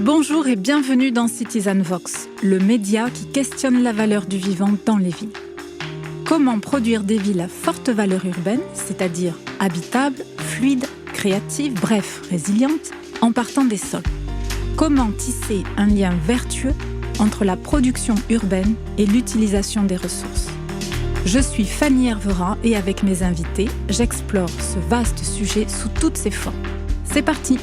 Bonjour et bienvenue dans Citizen Vox, le média qui questionne la valeur du vivant dans les villes. Comment produire des villes à forte valeur urbaine, c'est-à-dire habitables, fluides, créatives, bref, résilientes, en partant des sols? Comment tisser un lien vertueux entre la production urbaine et l'utilisation des ressources? Je suis Fanny Hervera et avec mes invités, j'explore ce vaste sujet sous toutes ses formes. C'est parti!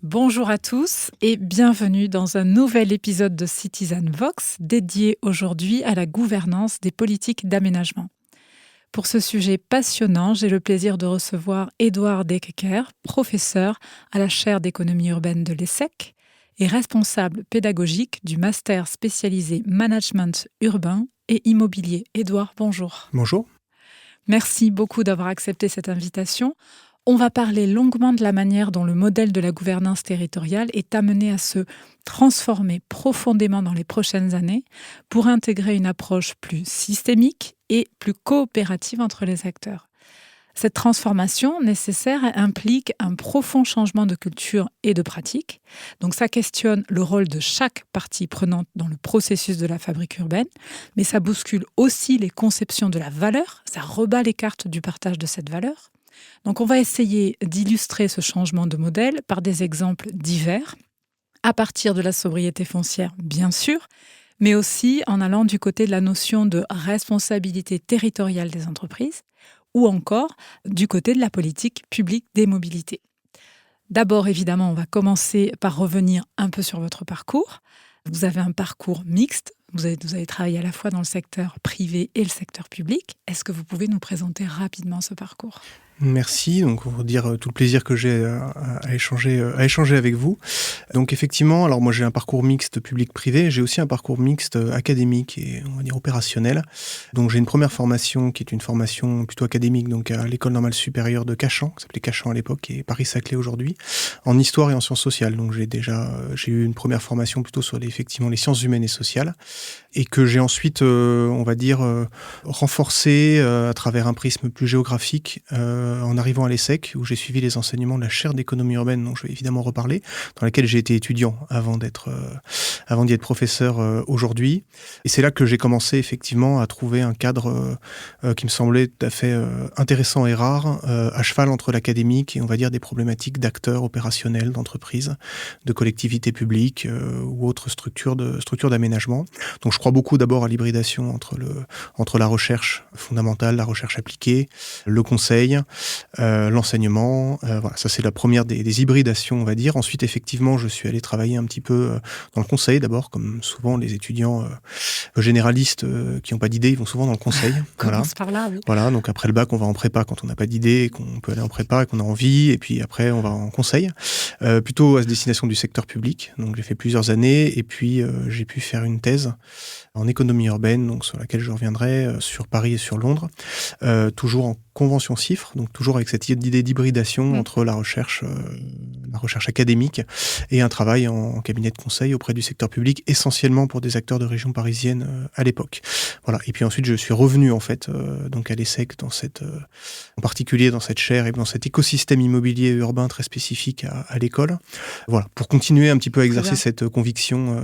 Bonjour à tous et bienvenue dans un nouvel épisode de Citizen Vox dédié aujourd'hui à la gouvernance des politiques d'aménagement. Pour ce sujet passionnant, j'ai le plaisir de recevoir Édouard Dekeker, professeur à la chaire d'économie urbaine de l'ESSEC et responsable pédagogique du master spécialisé management urbain et immobilier. Édouard, bonjour. Bonjour. Merci beaucoup d'avoir accepté cette invitation. On va parler longuement de la manière dont le modèle de la gouvernance territoriale est amené à se transformer profondément dans les prochaines années pour intégrer une approche plus systémique et plus coopérative entre les acteurs. Cette transformation nécessaire implique un profond changement de culture et de pratique. Donc ça questionne le rôle de chaque partie prenante dans le processus de la fabrique urbaine, mais ça bouscule aussi les conceptions de la valeur, ça rebat les cartes du partage de cette valeur. Donc on va essayer d'illustrer ce changement de modèle par des exemples divers, à partir de la sobriété foncière, bien sûr, mais aussi en allant du côté de la notion de responsabilité territoriale des entreprises, ou encore du côté de la politique publique des mobilités. D'abord, évidemment, on va commencer par revenir un peu sur votre parcours. Vous avez un parcours mixte. Vous avez travaillé à la fois dans le secteur privé et le secteur public. Est-ce que vous pouvez nous présenter rapidement ce parcours ? Merci, donc pour dire tout le plaisir que j'ai à échanger avec vous. Donc effectivement, alors moi j'ai un parcours mixte public-privé, j'ai aussi un parcours mixte académique et on va dire opérationnel. Donc j'ai une première formation qui est une formation plutôt académique, donc à l'École normale supérieure de Cachan, qui s'appelait Cachan à l'époque et Paris-Saclay aujourd'hui, en histoire et en sciences sociales. Donc j'ai eu une première formation plutôt sur les sciences humaines et sociales et que j'ai ensuite, on va dire, renforcé à travers un prisme plus géographique en arrivant à l'ESSEC, où j'ai suivi les enseignements de la chaire d'économie urbaine, dont je vais évidemment reparler, dans laquelle j'ai été étudiant avant d'y être professeur aujourd'hui. Et c'est là que j'ai commencé effectivement à trouver un cadre qui me semblait tout à fait intéressant et rare, à cheval entre l'académique et on va dire des problématiques d'acteurs opérationnels, d'entreprises, de collectivités publiques ou autres structures d'aménagement. Donc je crois beaucoup d'abord à l'hybridation entre la recherche fondamentale, la recherche appliquée, le conseil, l'enseignement. Voilà, ça c'est la première des hybridations, on va dire. Ensuite, effectivement, je suis allé travailler un petit peu dans le conseil d'abord, comme souvent les étudiants généralistes qui n'ont pas d'idée, ils vont souvent dans le conseil. Commence par là, oui. Voilà, donc après le bac, on va en prépa quand on n'a pas d'idée, qu'on peut aller en prépa et qu'on a envie, et puis après on va en conseil, plutôt à destination du secteur public. Donc j'ai fait plusieurs années, et puis j'ai pu faire une thèse en économie urbaine, donc sur laquelle je reviendrai, sur Paris et sur Londres, toujours en convention CIFRE, donc toujours avec cette idée d'hybridation entre la recherche académique et un travail en cabinet de conseil auprès du secteur public, essentiellement pour des acteurs de région parisienne à l'époque. Voilà. Et puis ensuite, je suis revenu en fait donc à l'ESSEC en particulier dans cette chaire et dans cet écosystème immobilier urbain très spécifique à l'école. Voilà, pour continuer un petit peu à exercer cette conviction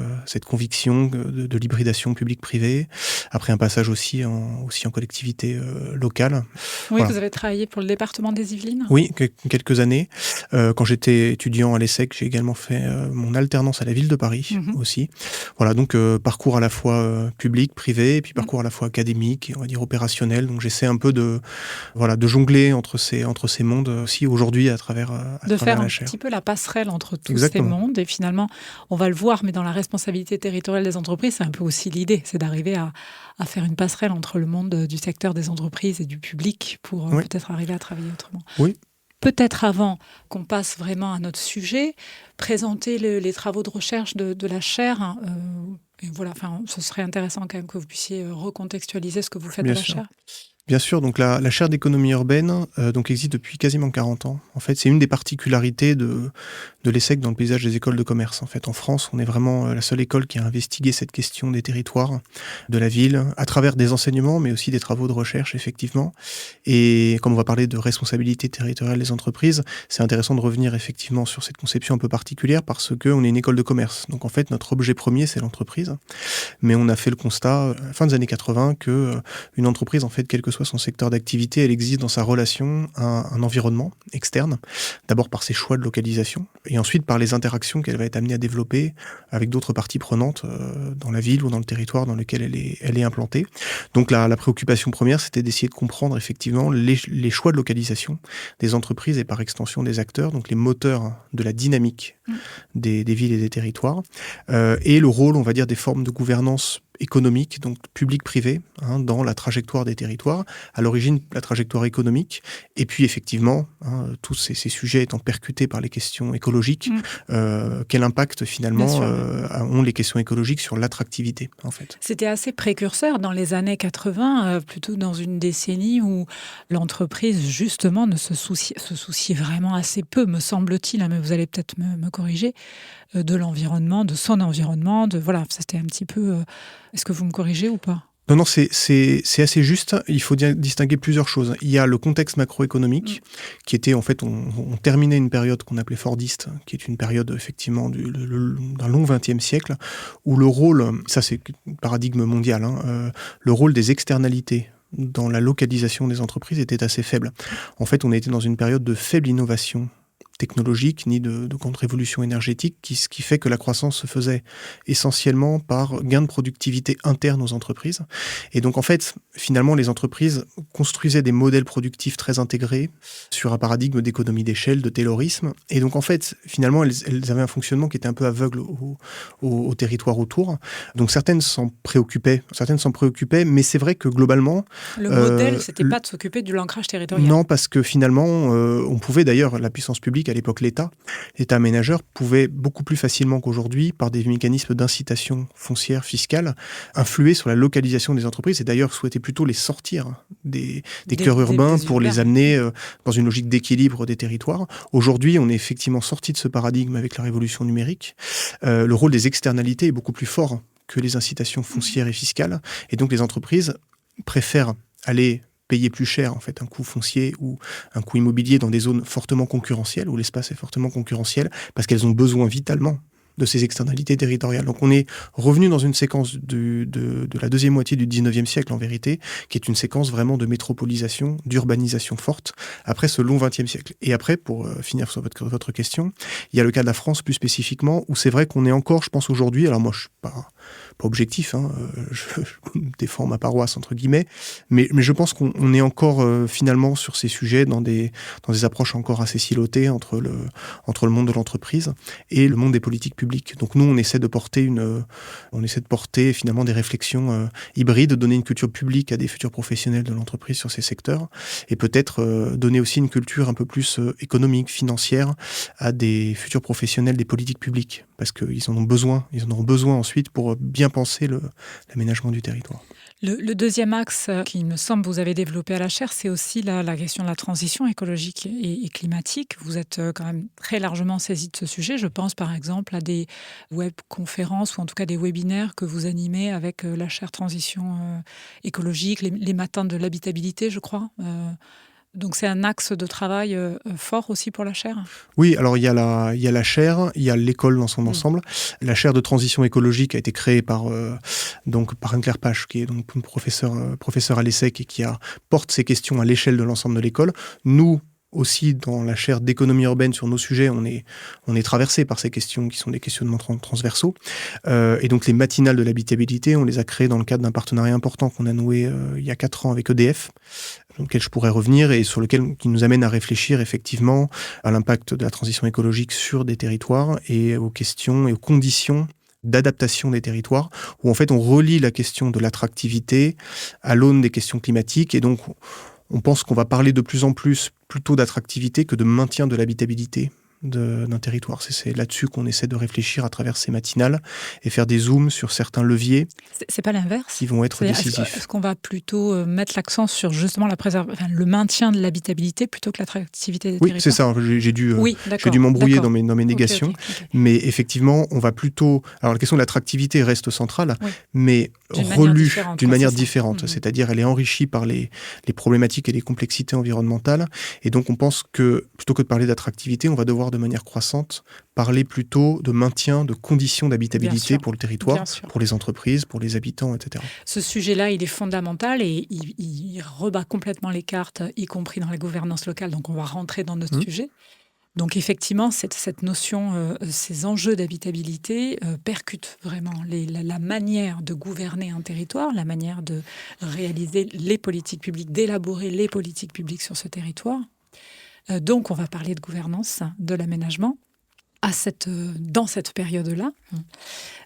de l'hybridation public-privé. Après un passage aussi en collectivité locale. Oui, voilà. Vous avez travaillé pour le département des Yvelines ? Oui, quelques années. Quand j'étais étudiant à l'ESSEC, j'ai également fait mon alternance à la ville de Paris aussi. Voilà, donc parcours à la fois public, privé, et puis parcours à la fois académique et on va dire opérationnel. Donc j'essaie un peu de jongler entre ces mondes aussi aujourd'hui à travers la chaire. De faire un petit peu la passerelle entre tous ces mondes. Et finalement, on va le voir, mais dans la responsabilité territoriale des entreprises, c'est un peu aussi l'idée, c'est d'arriver à faire une passerelle entre le monde du secteur des entreprises et du public pour peut-être arriver à travailler autrement. Oui. Peut-être avant qu'on passe vraiment à notre sujet, présenter les travaux de recherche de la chaire. Et voilà, ce serait intéressant quand même que vous puissiez recontextualiser ce que vous faites à la chaire. Bien sûr, donc la chaire d'économie urbaine donc existe depuis quasiment 40 ans. En fait, c'est une des particularités de l'ESSEC dans le paysage des écoles de commerce. En fait, en France, on est vraiment la seule école qui a investigué cette question des territoires, de la ville, à travers des enseignements, mais aussi des travaux de recherche, effectivement. Et comme on va parler de responsabilité territoriale des entreprises, c'est intéressant de revenir effectivement sur cette conception un peu particulière parce qu'on est une école de commerce. Donc en fait, notre objet premier, c'est l'entreprise. Mais on a fait le constat, à la fin des années 80, que une entreprise, en fait, quel que soit son secteur d'activité, elle existe dans sa relation à un environnement externe, d'abord par ses choix de localisation, et ensuite par les interactions qu'elle va être amenée à développer avec d'autres parties prenantes dans la ville ou dans le territoire dans lequel elle est implantée. Donc la préoccupation première, c'était d'essayer de comprendre effectivement les choix de localisation des entreprises et par extension des acteurs, donc les moteurs de la dynamique des villes et des territoires, et le rôle, on va dire, des formes de gouvernance économique, donc public-privé, dans la trajectoire des territoires. À l'origine, la trajectoire économique, et puis effectivement, tous ces sujets étant percutés par les questions écologiques, quel impact finalement ont les questions écologiques sur l'attractivité, en fait. C'était assez précurseur dans les années 80, plutôt dans une décennie où l'entreprise, justement, se souciait vraiment assez peu, me semble-t-il, mais vous allez peut-être me corriger, de l'environnement, de son environnement, voilà, ça c'était un petit peu... Est-ce que vous me corrigez ou pas ? Non, c'est assez juste. Il faut distinguer plusieurs choses. Il y a le contexte macroéconomique, qui était, en fait, on terminait une période qu'on appelait fordiste, qui est une période, effectivement, d'un long XXe siècle, où le rôle, ça c'est un paradigme mondial, le rôle des externalités dans la localisation des entreprises était assez faible. En fait, on était dans une période de faible innovation technologique, ni de contre-révolution énergétique, ce qui fait que la croissance se faisait essentiellement par gain de productivité interne aux entreprises. Et donc, en fait, finalement, les entreprises construisaient des modèles productifs très intégrés sur un paradigme d'économie d'échelle, de taylorisme. Et donc, en fait, finalement, elles avaient un fonctionnement qui était un peu aveugle au territoire autour. Donc, certaines s'en préoccupaient, mais c'est vrai que globalement... Le modèle, c'était pas de s'occuper de l'ancrage territorial. Non, parce que finalement, on pouvait d'ailleurs, la puissance publique, à l'époque l'État aménageur, pouvait beaucoup plus facilement qu'aujourd'hui, par des mécanismes d'incitation foncière, fiscale, influer sur la localisation des entreprises et d'ailleurs souhaitait plutôt les sortir des cœurs urbains pour les amener dans une logique d'équilibre des territoires. Aujourd'hui, on est effectivement sorti de ce paradigme avec la révolution numérique. Le rôle des externalités est beaucoup plus fort que les incitations foncières et fiscales. Et donc les entreprises préfèrent aller payer plus cher, en fait, un coût foncier ou un coût immobilier dans des zones fortement concurrentielles, où l'espace est fortement concurrentiel, parce qu'elles ont besoin vitalement de ces externalités territoriales. Donc on est revenu dans une séquence de la deuxième moitié du 19e siècle, en vérité, qui est une séquence vraiment de métropolisation, d'urbanisation forte, après ce long 20e siècle. Et après, pour finir sur votre question, il y a le cas de la France plus spécifiquement, où c'est vrai qu'on est encore, je pense aujourd'hui, alors moi je suis pas objectif, je défends ma paroisse entre guillemets, mais je pense qu'on est encore finalement sur ces sujets dans des approches encore assez silotées entre le monde de l'entreprise et le monde des politiques publiques. Donc nous on essaie de porter finalement des réflexions hybrides, donner une culture publique à des futurs professionnels de l'entreprise sur ces secteurs et peut-être donner aussi une culture un peu plus économique, financière à des futurs professionnels des politiques publiques parce qu'ils en auront besoin ensuite pour bien penser l'aménagement du territoire. Le deuxième axe qui me semble vous avez développé à la chaire, c'est aussi la question de la transition écologique et climatique. Vous êtes quand même très largement saisi de ce sujet. Je pense par exemple à des webconférences ou en tout cas des webinaires que vous animez avec la chaire transition écologique, les matins de l'habitabilité, je crois. Donc c'est un axe de travail fort aussi pour la chaire ? Oui, alors il y a la chaire, il y a l'école dans son ensemble. La chaire de transition écologique a été créée par Anne-Claire Pache, qui est donc une professeure à l'ESSEC et qui porte ces questions à l'échelle de l'ensemble de l'école. Nous, aussi, dans la chaire d'économie urbaine sur nos sujets, on est traversé par ces questions qui sont des questionnements transversaux. Et donc les matinales de l'habitabilité, on les a créées dans le cadre d'un partenariat important qu'on a noué il y a 4 ans avec EDF, sur lequel je pourrais revenir et qui nous amène à réfléchir effectivement à l'impact de la transition écologique sur des territoires et aux questions et aux conditions d'adaptation des territoires, où en fait on relie la question de l'attractivité à l'aune des questions climatiques et donc on pense qu'on va parler de plus en plus plutôt d'attractivité que de maintien de l'habitabilité d'un territoire. C'est là-dessus qu'on essaie de réfléchir à travers ces matinales et faire des zooms sur certains leviers. C'est pas l'inverse qui vont être décisifs. Est-ce qu'on va plutôt mettre l'accent sur justement le maintien de l'habitabilité plutôt que l'attractivité des territoires? Oui, c'est ça. J'ai dû m'embrouiller dans mes négations. Okay. Mais effectivement, on va plutôt... Alors la question de l'attractivité reste centrale, mais relue d'une manière différente. C'est-à-dire, elle est enrichie par les problématiques et les complexités environnementales. Et donc, on pense que, plutôt que de parler d'attractivité, on va devoir de manière croissante parler plutôt de maintien de conditions d'habitabilité pour le territoire, pour les entreprises, pour les habitants, etc. Ce sujet-là, il est fondamental et il rebat complètement les cartes, y compris dans la gouvernance locale. Donc, on va rentrer dans notre sujet. Donc, effectivement, cette notion, ces enjeux d'habitabilité percutent vraiment la manière de gouverner un territoire, la manière de réaliser les politiques publiques, d'élaborer les politiques publiques sur ce territoire. Donc, on va parler de gouvernance, de l'aménagement. Dans cette période-là.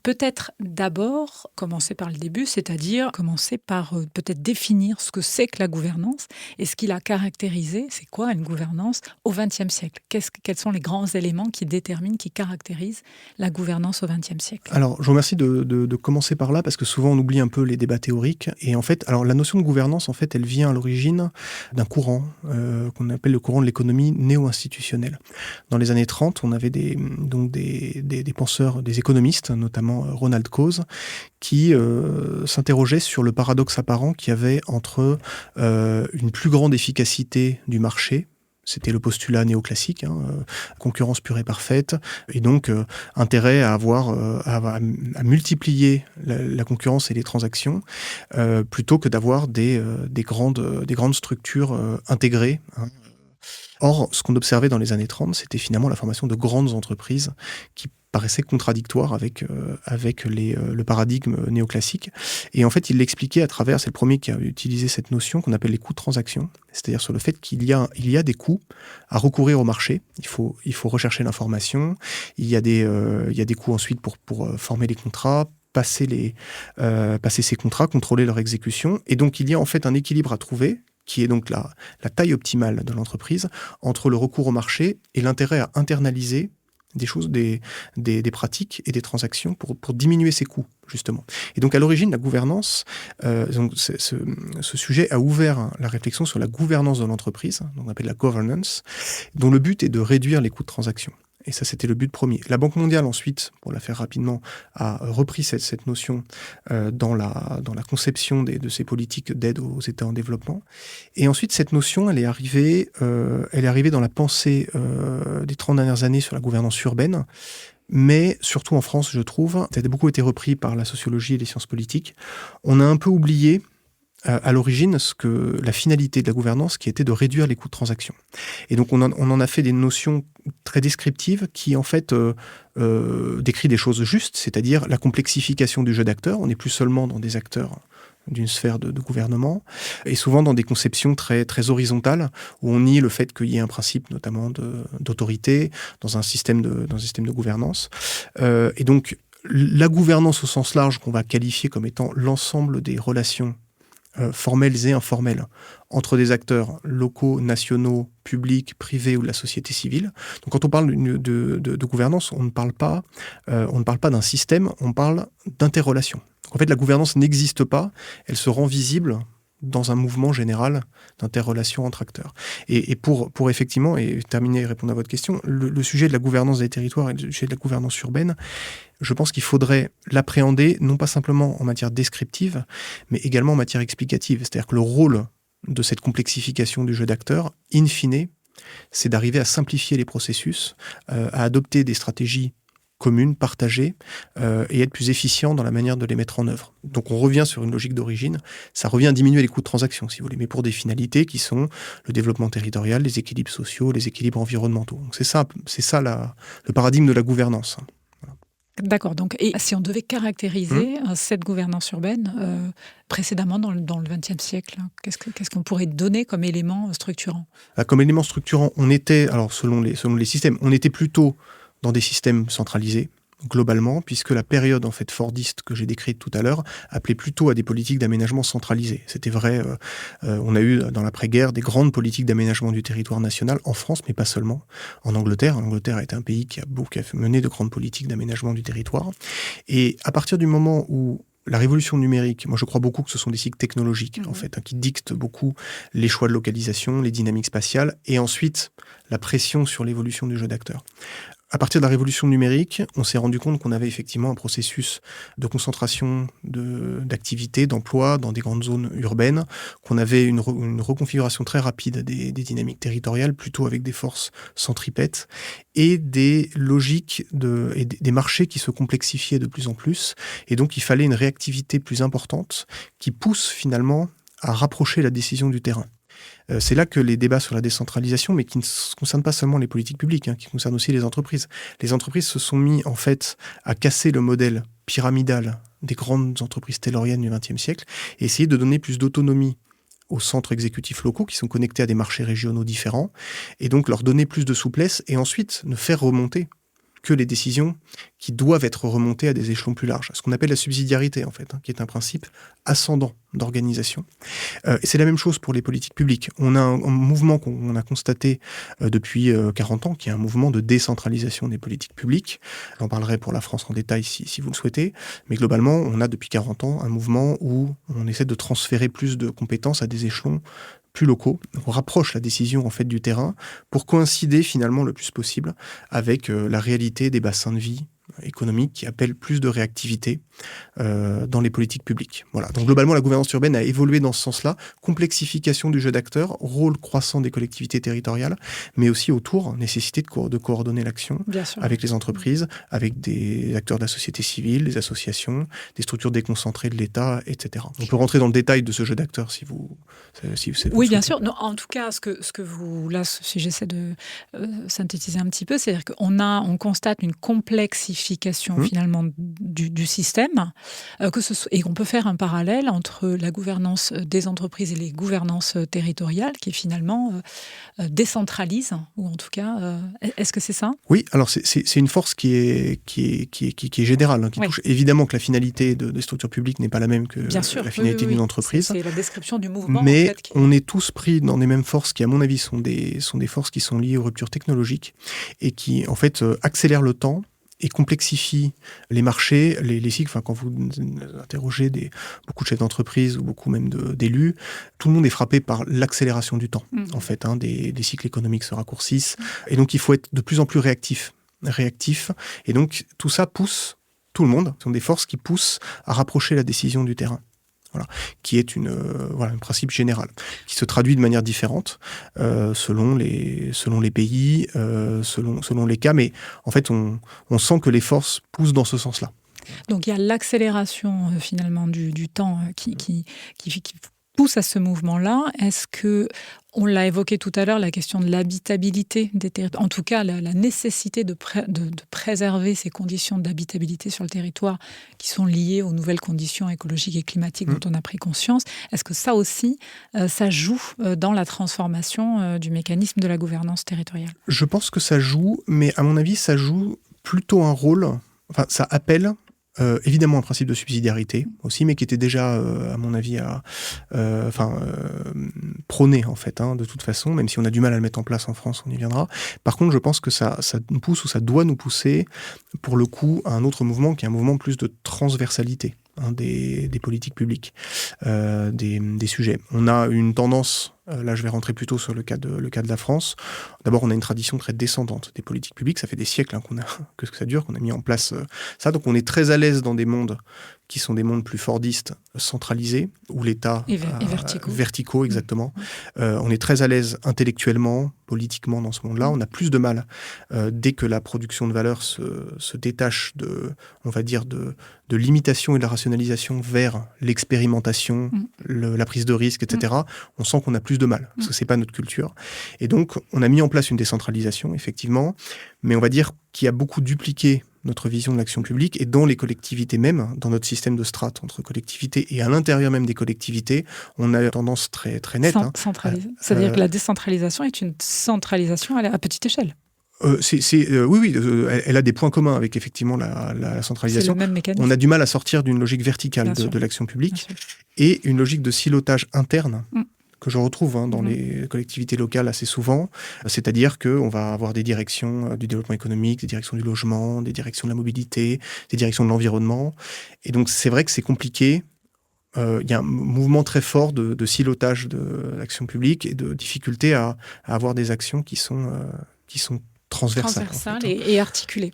Peut-être d'abord commencer par le début, c'est-à-dire commencer par peut-être définir ce que c'est que la gouvernance et ce qui l'a caractérisé, c'est quoi une gouvernance au XXe siècle. Quels sont les grands éléments qui déterminent, qui caractérisent la gouvernance au XXe siècle? Alors, je vous remercie de commencer par là, parce que souvent on oublie un peu les débats théoriques. Et en fait, alors, la notion de gouvernance, en fait, elle vient à l'origine d'un courant qu'on appelle le courant de l'économie néo-institutionnelle. Dans les années 30, on avait des penseurs, des économistes, notamment Ronald Coase, qui s'interrogeaient sur le paradoxe apparent qu'il y avait entre une plus grande efficacité du marché. C'était le postulat néoclassique, concurrence pure et parfaite, et donc intérêt à multiplier la concurrence et les transactions, plutôt que d'avoir des grandes structures intégrées. Or, ce qu'on observait dans les années 30, c'était finalement la formation de grandes entreprises qui paraissaient contradictoires avec le paradigme néoclassique. Et en fait, il l'expliquait à travers, c'est le premier qui a utilisé cette notion qu'on appelle les coûts de transaction, c'est-à-dire sur le fait qu'il y a des coûts à recourir au marché. Il faut rechercher l'information, il y a des coûts ensuite pour former les contrats, passer ces contrats, contrôler leur exécution. Et donc, il y a en fait un équilibre à trouver, qui est donc la taille optimale de l'entreprise, entre le recours au marché et l'intérêt à internaliser des choses, des pratiques et des transactions pour diminuer ses coûts, justement. Et donc, à l'origine, la gouvernance, ce sujet a ouvert la réflexion sur la gouvernance de l'entreprise, on appelle la governance, dont le but est de réduire les coûts de transaction. Et ça, c'était le but premier. La Banque mondiale, ensuite, pour la faire rapidement, a repris cette notion dans la conception de ces politiques d'aide aux États en développement. Et ensuite, cette notion, elle est arrivée dans la pensée des 30 dernières années sur la gouvernance urbaine, mais surtout en France, je trouve, ça a beaucoup été repris par la sociologie et les sciences politiques. On a un peu oublié à l'origine la finalité de la gouvernance qui était de réduire les coûts de transaction. Et donc on en a fait des notions très descriptives qui en fait décrit des choses justes, c'est-à-dire la complexification du jeu d'acteurs. On n'est plus seulement dans des acteurs d'une sphère de gouvernement, et souvent dans des conceptions très, très horizontales, où on nie le fait qu'il y ait un principe notamment d'autorité dans un système de gouvernance. Et donc la gouvernance au sens large, qu'on va qualifier comme étant l'ensemble des relations formelles et informelles entre des acteurs locaux, nationaux, publics, privés ou de la société civile. Donc quand on parle de gouvernance, on ne parle pas d'un système, on parle d'interrelation. En fait, la gouvernance n'existe pas, elle se rend visible dans un mouvement général d'interrelation entre acteurs. Et pour effectivement, et terminer et répondre à votre question, le sujet de la gouvernance des territoires et le sujet de la gouvernance urbaine, je pense qu'il faudrait l'appréhender non pas simplement en matière descriptive, mais également en matière explicative. C'est-à-dire que le rôle de cette complexification du jeu d'acteurs, in fine, c'est d'arriver à simplifier les processus, à adopter des stratégies communes, partagées, et être plus efficient dans la manière de les mettre en œuvre. Donc on revient sur une logique d'origine, ça revient à diminuer les coûts de transaction, si vous voulez, mais pour des finalités qui sont le développement territorial, les équilibres sociaux, les équilibres environnementaux. Donc c'est ça le paradigme de la gouvernance. Voilà. D'accord, donc et si on devait caractériser cette gouvernance urbaine précédemment dans le XXe siècle, qu'est-ce qu'on pourrait donner comme élément structurant? Comme élément structurant, on était, alors selon les systèmes, on était plutôt dans des systèmes centralisés, globalement, puisque la période en fait fordiste que j'ai décrite tout à l'heure appelait plutôt à des politiques d'aménagement centralisées. C'était vrai, on a eu dans l'après-guerre des grandes politiques d'aménagement du territoire national en France, mais pas seulement. En Angleterre a été un pays qui a mené de grandes politiques d'aménagement du territoire. Et à partir du moment où la révolution numérique, moi je crois beaucoup que ce sont des cycles technologiques en fait, qui dictent beaucoup les choix de localisation, les dynamiques spatiales, et ensuite la pression sur l'évolution du jeu d'acteurs. À partir de la révolution numérique, on s'est rendu compte qu'on avait effectivement un processus de concentration d'activités, d'emplois dans des grandes zones urbaines, qu'on avait une reconfiguration très rapide des dynamiques territoriales, plutôt avec des forces centripètes, et des logiques et des marchés qui se complexifiaient de plus en plus. Et donc il fallait une réactivité plus importante qui pousse finalement à rapprocher la décision du terrain. C'est là que les débats sur la décentralisation, mais qui ne concernent pas seulement les politiques publiques, qui concernent aussi les entreprises. Les entreprises se sont mis en fait à casser le modèle pyramidal des grandes entreprises tayloriennes du XXe siècle et essayer de donner plus d'autonomie aux centres exécutifs locaux qui sont connectés à des marchés régionaux différents et donc leur donner plus de souplesse et ensuite ne faire remonter que les décisions qui doivent être remontées à des échelons plus larges. Ce qu'on appelle la subsidiarité, en fait, qui est un principe ascendant d'organisation. Et c'est la même chose pour les politiques publiques. On a un mouvement qu'on a constaté depuis 40 ans, qui est un mouvement de décentralisation des politiques publiques. J'en parlerai pour la France en détail si vous le souhaitez. Mais globalement, on a depuis 40 ans un mouvement où on essaie de transférer plus de compétences à des échelons plus locaux. On rapproche la décision en fait du terrain pour coïncider finalement le plus possible avec la réalité des bassins de vie économiques qui appellent plus de réactivité dans les politiques publiques. Voilà. Donc globalement, la gouvernance urbaine a évolué dans ce sens-là. Complexification du jeu d'acteurs, rôle croissant des collectivités territoriales, mais aussi autour, nécessité de coordonner l'action avec les entreprises, avec des acteurs de la société civile, des associations, des structures déconcentrées de l'État, etc. On peut rentrer dans le détail de ce jeu d'acteurs si vous oui, bien sûr. Non, en tout cas, ce que vous... Là, si j'essaie de synthétiser un petit peu, c'est-à-dire qu'on constate une complexification finalement du système, et qu'on peut faire un parallèle entre la gouvernance des entreprises et les gouvernances territoriales qui finalement décentralisent, ou en tout cas, est-ce que c'est ça ? Oui, alors c'est une force qui est générale, qui touche évidemment que la finalité des structures publiques n'est pas la même que la finalité d'une entreprise. C'est la description du mouvement. Mais en fait, on est tous pris dans les mêmes forces qui, à mon avis, sont des forces qui sont liées aux ruptures technologiques et qui, en fait, accélèrent le temps et complexifient les marchés, les cycles. Enfin, quand vous interrogez beaucoup de chefs d'entreprise ou beaucoup même d'élus, tout le monde est frappé par l'accélération du temps. En fait, des cycles économiques se raccourcissent. Et donc, il faut être de plus en plus réactif. Et donc, tout ça pousse tout le monde. Ce sont des forces qui poussent à rapprocher la décision du terrain. Voilà, qui est un principe général, qui se traduit de manière différente selon les pays, selon les cas, mais en fait, on sent que les forces poussent dans ce sens-là. Donc il y a l'accélération finalement du temps qui pousse à ce mouvement-là. Est-ce que, on l'a évoqué tout à l'heure, la question de l'habitabilité des territoires, en tout cas la nécessité de préserver ces conditions d'habitabilité sur le territoire qui sont liées aux nouvelles conditions écologiques et climatiques dont on a pris conscience. Est-ce que ça aussi, ça joue dans la transformation du mécanisme de la gouvernance territoriale ? Je pense que ça joue, mais à mon avis, ça joue plutôt un rôle, enfin ça appelle évidemment un principe de subsidiarité aussi, mais qui était déjà, à mon avis, prôné en fait, de toute façon, même si on a du mal à le mettre en place en France, on y viendra. Par contre, je pense que ça nous pousse, ou ça doit nous pousser, pour le coup, à un autre mouvement qui est un mouvement plus de transversalité des politiques publiques, des sujets. On a une tendance, là je vais rentrer plutôt sur le cas de la France. D'abord, on a une tradition très descendante des politiques publiques. Ça fait des siècles que ça dure, qu'on a mis en place ça. Donc on est très à l'aise dans des mondes qui sont des mondes plus fordistes, centralisés, où l'État... Et verticaux. Verticaux, exactement. On est très à l'aise intellectuellement, politiquement dans ce monde-là. On a plus de mal, dès que la production de valeur se détache de l'imitation et de la rationalisation vers l'expérimentation, la prise de risque, etc. On sent qu'on a plus de mal, parce que c'est pas notre culture. Et donc, on a mis en place une décentralisation, effectivement, mais on va dire qu'il y a beaucoup dupliqué notre vision de l'action publique, et dans les collectivités même, dans notre système de strates entre collectivités et à l'intérieur même des collectivités, on a une tendance très, très nette. C'est-à-dire que la décentralisation est une centralisation à petite échelle. Elle a des points communs avec effectivement la centralisation. C'est le même mécanisme. On a du mal à sortir d'une logique verticale de l'action publique et une logique de silotage interne que je retrouve dans les collectivités locales assez souvent. C'est-à-dire qu'on va avoir des directions du développement économique, des directions du logement, des directions de la mobilité, des directions de l'environnement. Et donc c'est vrai que c'est compliqué. Il y a un mouvement très fort de silotage de l'action publique et de difficulté à avoir des actions qui sont transversales en fait, et articulées.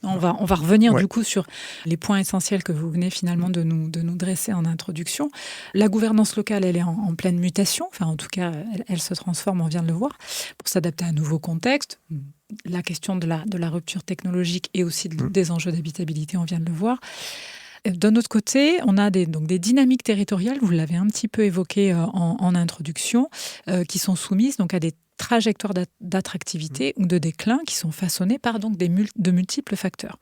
On va revenir du coup sur les points essentiels que vous venez finalement de nous dresser en introduction. La gouvernance locale, elle est en pleine mutation. Enfin, en tout cas, elle se transforme, on vient de le voir, pour s'adapter à un nouveau contexte. La question de la rupture technologique et aussi des enjeux d'habitabilité, on vient de le voir. D'un autre côté, on a des dynamiques territoriales, vous l'avez un petit peu évoqué en introduction, qui sont soumises donc à des trajectoires d'attractivité ou de déclin qui sont façonnées par donc de multiples facteurs.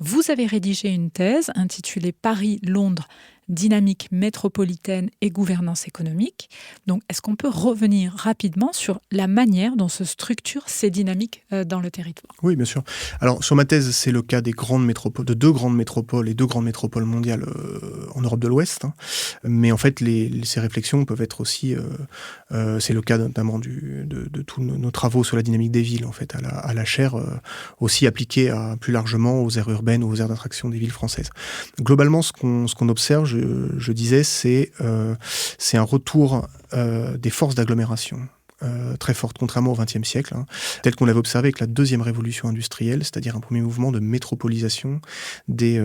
Vous avez rédigé une thèse intitulée Paris-Londres, dynamique métropolitaine et gouvernance économique. Donc, est-ce qu'on peut revenir rapidement sur la manière dont se structurent ces dynamiques dans le territoire ? Oui, bien sûr. Alors, sur ma thèse, c'est le cas des grandes métropoles, de deux grandes métropoles et deux grandes métropoles mondiales en Europe de l'Ouest. Mais en fait, ces réflexions peuvent être aussi... c'est le cas notamment de tous nos travaux sur la dynamique des villes, en fait, à la chaire, aussi appliquée plus largement aux aires urbaines ou aux aires d'attraction des villes françaises. Globalement, ce qu'on observe, je disais, c'est un retour des forces d'agglomération très forte, contrairement au XXe siècle, tel qu'on l'avait observé avec la deuxième révolution industrielle, c'est-à-dire un premier mouvement de métropolisation des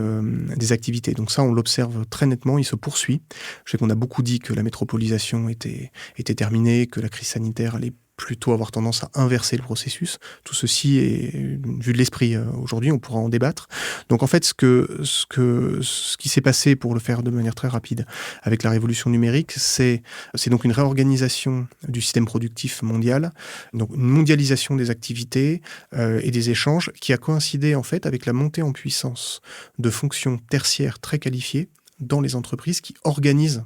activités. Donc ça, on l'observe très nettement, il se poursuit. Je sais qu'on a beaucoup dit que la métropolisation était terminée, que la crise sanitaire allait plutôt avoir tendance à inverser le processus. Tout ceci est vu de l'esprit aujourd'hui, on pourra en débattre. Donc en fait, ce qui s'est passé, pour le faire de manière très rapide, avec la révolution numérique, c'est donc une réorganisation du système productif mondial, donc une mondialisation des activités et des échanges qui a coïncidé en fait avec la montée en puissance de fonctions tertiaires très qualifiées dans les entreprises qui organisent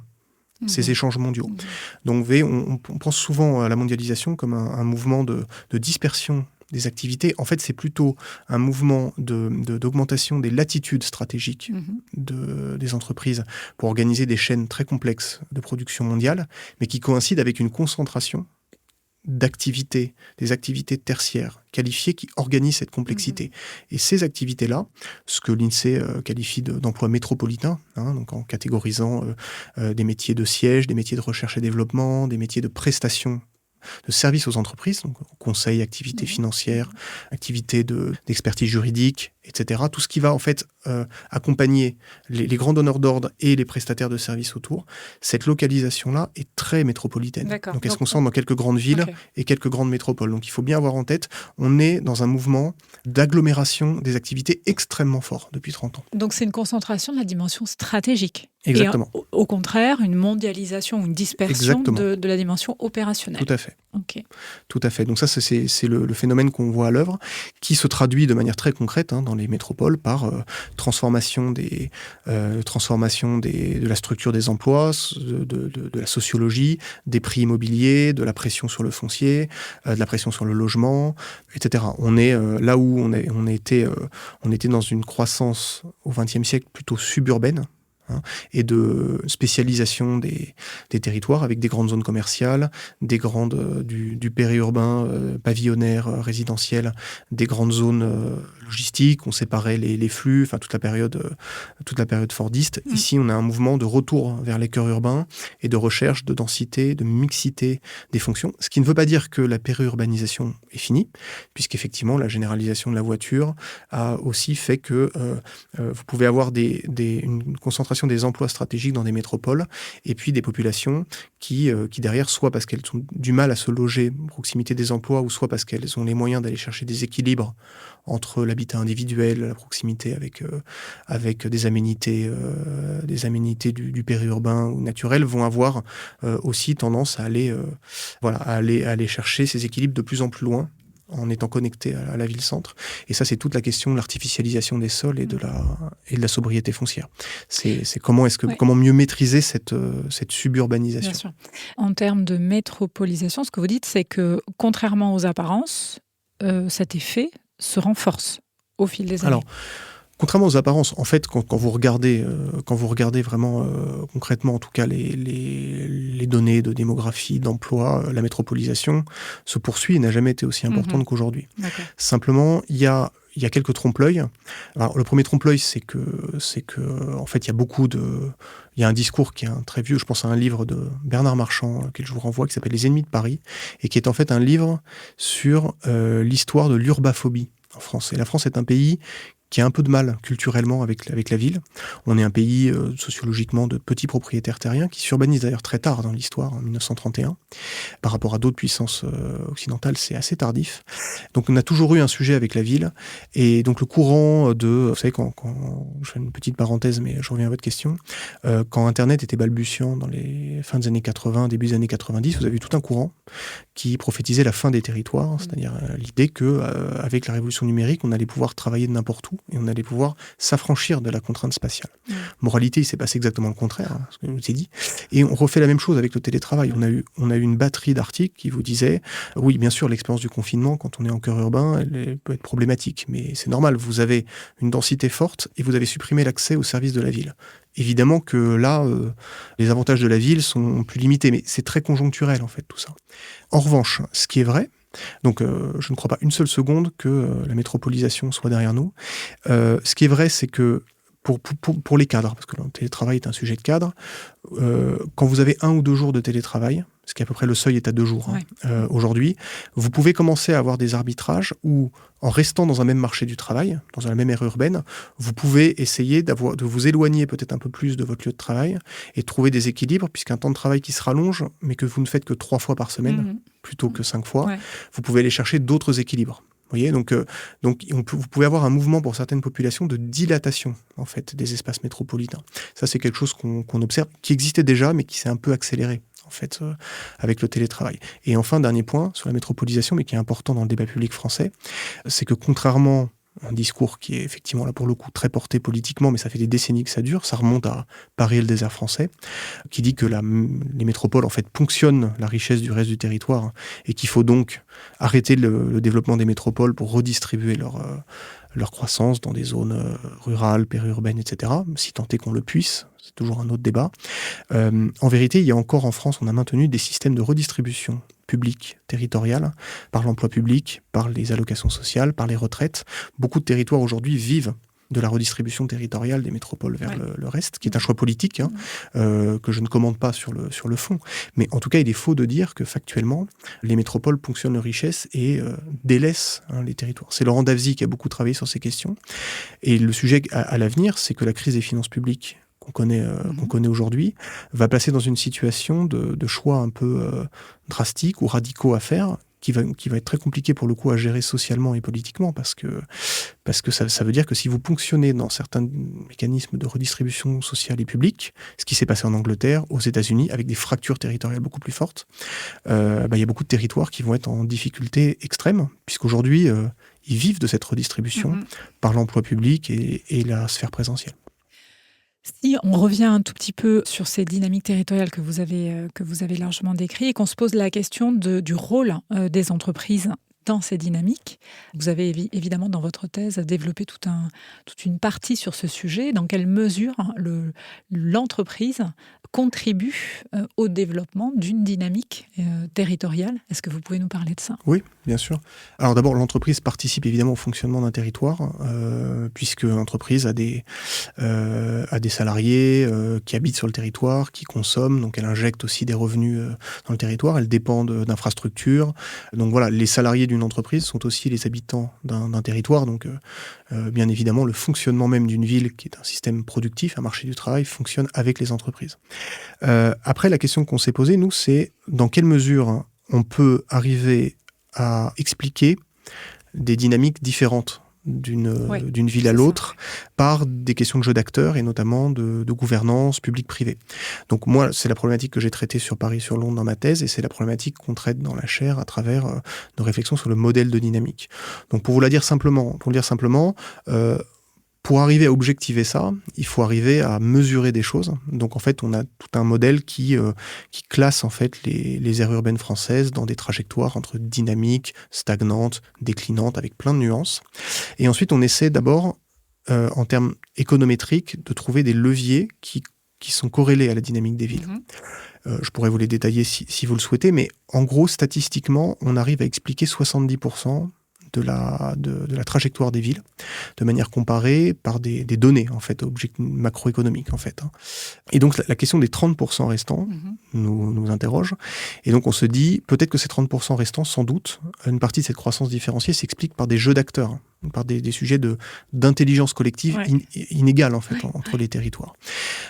ces échanges mondiaux. Donc on pense souvent à la mondialisation comme un mouvement de dispersion des activités. En fait, c'est plutôt un mouvement d'augmentation des latitudes stratégiques des entreprises pour organiser des chaînes très complexes de production mondiale, mais qui coïncident avec une concentration d'activités, des activités tertiaires qualifiées qui organisent cette complexité. Et ces activités-là, ce que l'INSEE qualifie d'emploi métropolitain, donc en catégorisant des métiers de siège, des métiers de recherche et développement, des métiers de prestation de services aux entreprises, donc conseil, activités financières, activités d'expertise juridique, etc. Tout ce qui va en fait accompagner les grands donneurs d'ordre et les prestataires de services autour. Cette localisation-là est très métropolitaine. Donc elle se concentre dans quelques grandes villes et quelques grandes métropoles. Donc il faut bien avoir en tête, on est dans un mouvement d'agglomération des activités extrêmement fort depuis 30 ans. Donc c'est une concentration de la dimension stratégique. Exactement. Et au contraire, une mondialisation, une dispersion de la dimension opérationnelle. Tout à fait. Okay. Tout à fait. Donc ça, c'est le phénomène qu'on voit à l'œuvre, qui se traduit de manière très concrète dans les métropoles par transformation de la structure des emplois, de la sociologie, des prix immobiliers, de la pression sur le foncier, de la pression sur le logement, etc. On est là où on était dans une croissance au XXe siècle plutôt suburbaine, et de spécialisation des territoires avec des grandes zones commerciales, des grandes du périurbain pavillonnaire résidentiel, des grandes zones logistiques, on séparait les flux, enfin toute la période fordiste. Ici, on a un mouvement de retour vers les cœurs urbains et de recherche de densité, de mixité des fonctions, ce qui ne veut pas dire que la périurbanisation est finie, puisqu'effectivement la généralisation de la voiture a aussi fait que vous pouvez avoir une concentration des emplois stratégiques dans des métropoles et puis des populations qui derrière, soit parce qu'elles ont du mal à se loger à proximité des emplois, ou soit parce qu'elles ont les moyens d'aller chercher des équilibres entre l'habitat individuel, la proximité avec des aménités du périurbain ou naturel, vont avoir aussi tendance à aller chercher ces équilibres de plus en plus loin en étant connecté à la ville-centre. Et ça, c'est toute la question de l'artificialisation des sols et de la sobriété foncière. C'est comment mieux maîtriser cette suburbanisation. Bien sûr. En termes de métropolisation, ce que vous dites, c'est que contrairement aux apparences, cet effet se renforce au fil des années? Alors, contrairement aux apparences, en fait, quand vous regardez vraiment concrètement, en tout cas, les données de démographie, d'emploi, la métropolisation se poursuit et n'a jamais été aussi importante qu'aujourd'hui. D'accord. Simplement, il y a quelques trompe-l'œil. Alors, le premier trompe-l'œil, c'est que, en fait, il y a un discours qui est très vieux, je pense à un livre de Bernard Marchand, auquel je vous renvoie, qui s'appelle Les Ennemis de Paris, et qui est en fait un livre sur l'histoire de l'urbaphobie en France. Et la France est un pays qui a un peu de mal culturellement avec la ville. On est un pays sociologiquement de petits propriétaires terriens qui s'urbanisent d'ailleurs très tard dans l'histoire, en 1931. Par rapport à d'autres puissances occidentales, c'est assez tardif. Donc on a toujours eu un sujet avec la ville. Et donc le courant vous savez, quand je fais une petite parenthèse, mais je reviens à votre question, quand Internet était balbutiant dans les fins des années 80, début des années 90, vous avez eu tout un courant qui prophétisait la fin des territoires, c'est-à-dire l'idée que avec la révolution numérique, on allait pouvoir travailler de n'importe où et on allait pouvoir s'affranchir de la contrainte spatiale. Moralité, il s'est passé exactement le contraire, ce que je vous ai dit. Et on refait la même chose avec le télétravail. On a eu une batterie d'articles qui vous disaient, oui, bien sûr, l'expérience du confinement, quand on est en cœur urbain, elle peut être problématique, mais c'est normal, vous avez une densité forte et vous avez supprimé l'accès aux services de la ville. Évidemment que là, les avantages de la ville sont plus limités, mais c'est très conjoncturel, en fait, tout ça. En revanche, ce qui est vrai, donc je ne crois pas une seule seconde que la métropolisation soit derrière nous. Ce qui est vrai, c'est que pour les cadres, parce que le télétravail est un sujet de cadre, quand vous avez 1 ou 2 jours de télétravail, ce qui est à peu près le seuil est à 2 jours aujourd'hui, vous pouvez commencer à avoir des arbitrages où, en restant dans un même marché du travail, dans la même aire urbaine, vous pouvez essayer de vous éloigner peut-être un peu plus de votre lieu de travail et trouver des équilibres, puisqu'un temps de travail qui se rallonge, mais que vous ne faites que 3 fois par semaine, plutôt que 5 fois, vous pouvez aller chercher d'autres équilibres. Vous voyez, donc vous pouvez avoir un mouvement pour certaines populations de dilatation en fait des espaces métropolitains. Ça, c'est quelque chose qu'on observe, qui existait déjà, mais qui s'est un peu accéléré en fait avec le télétravail. Et enfin, dernier point sur la métropolisation, mais qui est important dans le débat public français, c'est que contrairement un discours qui est effectivement là pour le coup très porté politiquement, mais ça fait des décennies que ça dure, ça remonte à Paris et le désert français, qui dit que les métropoles en fait ponctionnent la richesse du reste du territoire et qu'il faut donc arrêter le développement des métropoles pour redistribuer leur croissance dans des zones rurales, périurbaines, etc., si tant est qu'on le puisse. C'est toujours un autre débat. En vérité, il y a encore en France, on a maintenu des systèmes de redistribution publique, territoriale, par l'emploi public, par les allocations sociales, par les retraites. Beaucoup de territoires aujourd'hui vivent de la redistribution territoriale des métropoles vers le reste, qui est un choix politique que je ne commente pas sur le fond. Mais en tout cas, il est faux de dire que factuellement, les métropoles ponctionnent leur richesse et délaissent les territoires. C'est Laurent Davzy qui a beaucoup travaillé sur ces questions. Et le sujet à l'avenir, c'est que la crise des finances publiques qu'on connaît aujourd'hui, va placer dans une situation de choix un peu drastiques ou radicaux à faire, qui va être très compliqué pour le coup à gérer socialement et politiquement, parce que ça veut dire que si vous ponctionnez dans certains mécanismes de redistribution sociale et publique, ce qui s'est passé en Angleterre, aux États-Unis, avec des fractures territoriales beaucoup plus fortes, il y a beaucoup de territoires qui vont être en difficulté extrême, puisqu'aujourd'hui, ils vivent de cette redistribution par l'emploi public et la sphère présentielle. Si on revient un tout petit peu sur ces dynamiques territoriales que vous avez largement décrites et qu'on se pose la question du rôle des entreprises dans ces dynamiques, vous avez évidemment dans votre thèse développé toute une partie sur ce sujet. Dans quelle mesure l'entreprise contribue au développement d'une dynamique territoriale? Est-ce que vous pouvez nous parler de ça? Oui, bien sûr. Alors d'abord, l'entreprise participe évidemment au fonctionnement d'un territoire, puisque l'entreprise a des salariés qui habitent sur le territoire, qui consomment, donc elle injecte aussi des revenus dans le territoire, elle dépend d'infrastructures. Donc voilà, les salariés d'une entreprise sont aussi les habitants d'un territoire, donc bien évidemment, le fonctionnement même d'une ville, qui est un système productif, un marché du travail, fonctionne avec les entreprises. Après, la question qu'on s'est posée, nous, c'est dans quelle mesure on peut arriver à expliquer des dynamiques différentes d'une ville à l'autre par des questions de jeu d'acteurs et notamment de gouvernance publique-privée. Donc moi, c'est la problématique que j'ai traitée sur Paris sur Londres dans ma thèse et c'est la problématique qu'on traite dans la chaire à travers nos réflexions sur le modèle de dynamique. Donc pour le dire simplement, Pour arriver à objectiver ça, il faut arriver à mesurer des choses. Donc en fait, on a tout un modèle qui classe en fait les aires urbaines françaises dans des trajectoires entre dynamiques, stagnantes, déclinantes, avec plein de nuances. Et ensuite, on essaie d'abord, en termes économétriques, de trouver des leviers qui sont corrélés à la dynamique des villes. Je pourrais vous les détailler si vous le souhaitez, mais en gros, statistiquement, on arrive à expliquer 70% de la trajectoire des villes, de manière comparée par des données, en fait, objectifs macroéconomiques, en fait. Et donc, la question des 30% restants nous interroge. Et donc, on se dit, peut-être que ces 30% restants, sans doute, une partie de cette croissance différenciée s'explique par des jeux d'acteurs, par des sujets d'intelligence collective inégale, en fait, entre les territoires.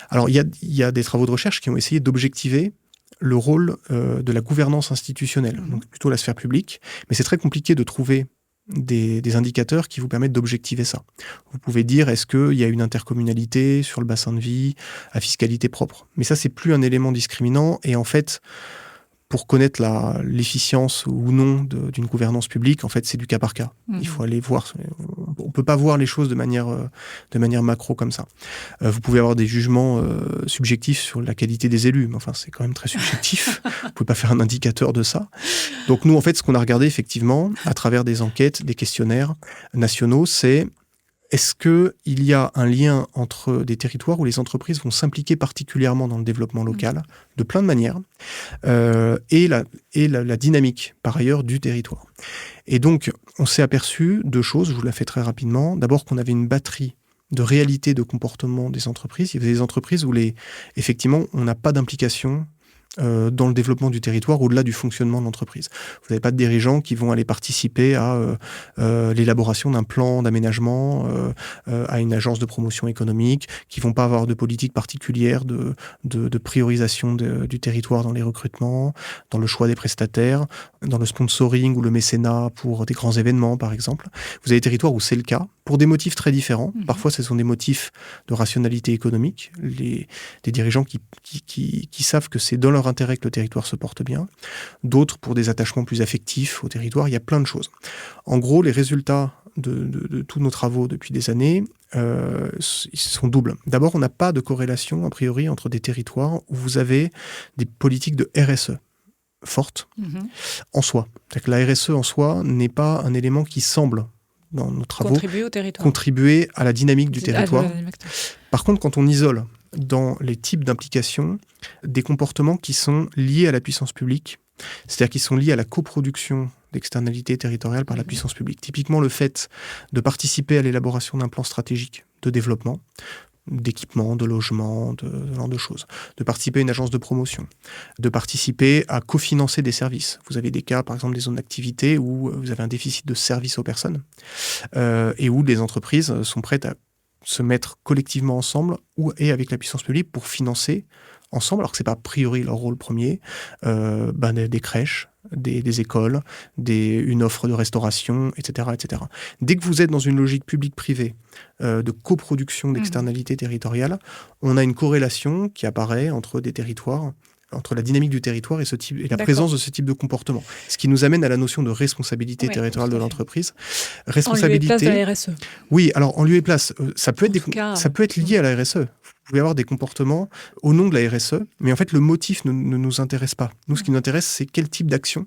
Alors, il y a des travaux de recherche qui ont essayé d'objectiver le rôle de la gouvernance institutionnelle, donc plutôt la sphère publique, mais c'est très compliqué de trouver des indicateurs qui vous permettent d'objectiver ça. Vous pouvez dire, est-ce qu'il y a une intercommunalité sur le bassin de vie à fiscalité propre? Mais ça, c'est plus un élément discriminant. Et en fait, pour connaître l'efficience ou non d'une gouvernance publique, en fait, c'est du cas par cas. Il faut aller voir. On ne peut pas voir les choses de manière macro comme ça. Vous pouvez avoir des jugements subjectifs sur la qualité des élus, mais enfin, c'est quand même très subjectif. Vous ne pouvez pas faire un indicateur de ça. Donc nous, en fait, ce qu'on a regardé effectivement, à travers des enquêtes, des questionnaires nationaux, c'est est-ce qu'il y a un lien entre des territoires où les entreprises vont s'impliquer particulièrement dans le développement local, de plein de manières, et la dynamique, par ailleurs, du territoire. Et donc, on s'est aperçu de choses, je vous la fais très rapidement. D'abord, qu'on avait une batterie de réalité de comportement des entreprises. Il y avait des entreprises où, effectivement, on n'a pas d'implication dans le développement du territoire au-delà du fonctionnement de l'entreprise. Vous n'avez pas de dirigeants qui vont aller participer à l'élaboration d'un plan d'aménagement, à une agence de promotion économique, qui ne vont pas avoir de politique particulière de priorisation du territoire dans les recrutements, dans le choix des prestataires, dans le sponsoring ou le mécénat pour des grands événements, par exemple. Vous avez des territoires où c'est le cas, pour des motifs très différents. Parfois, ce sont des motifs de rationalité économique. Des dirigeants qui savent que c'est dans leur intérêt que le territoire se porte bien. D'autres pour des attachements plus affectifs au territoire. Il y a plein de choses. En gros, les résultats de tous nos travaux depuis des années ils sont doubles. D'abord, on n'a pas de corrélation, a priori, entre des territoires où vous avez des politiques de RSE fortes en soi. C'est-à-dire que la RSE en soi n'est pas un élément qui semble dans nos travaux, contribuer à la dynamique du territoire. Par contre, quand on isole dans les types d'implication des comportements qui sont liés à la puissance publique, c'est-à-dire qui sont liés à la coproduction d'externalités territoriales par la puissance publique. Typiquement, le fait de participer à l'élaboration d'un plan stratégique de développement, d'équipement, de logement, de ce genre de choses, de participer à une agence de promotion, de participer à cofinancer des services. Vous avez des cas, par exemple, des zones d'activité où vous avez un déficit de services aux personnes et où les entreprises sont prêtes à se mettre collectivement ensemble et avec la puissance publique pour financer ensemble, alors que ce n'est pas a priori leur rôle premier, des crèches, des écoles, une offre de restauration, etc., etc. Dès que vous êtes dans une logique publique-privée de coproduction d'externalités territoriales, on a une corrélation qui apparaît entre des territoires, entre la dynamique du territoire et la présence de ce type de comportement. Ce qui nous amène à la notion de responsabilité territoriale de l'entreprise. Responsabilité. En lieu et place de la RSE. Oui, alors en lieu et place, ça peut être lié à la RSE. Vous pouvez avoir des comportements au nom de la RSE, mais en fait, le motif ne nous intéresse pas. Nous, ce qui nous intéresse, c'est quel type d'actions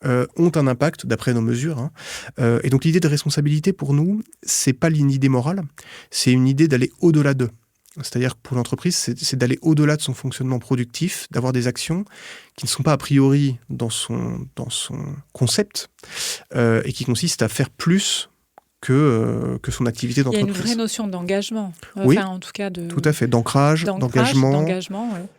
ont un impact, d'après nos mesures. Et donc, l'idée de responsabilité, pour nous, c'est pas une idée morale, c'est une idée d'aller au-delà d'eux. C'est-à-dire que pour l'entreprise, c'est d'aller au-delà de son fonctionnement productif, d'avoir des actions qui ne sont pas a priori dans son concept et qui consistent à faire plus que son activité d'entreprise. Il y a une vraie notion d'engagement. Oui, en tout cas tout à fait, d'engagement.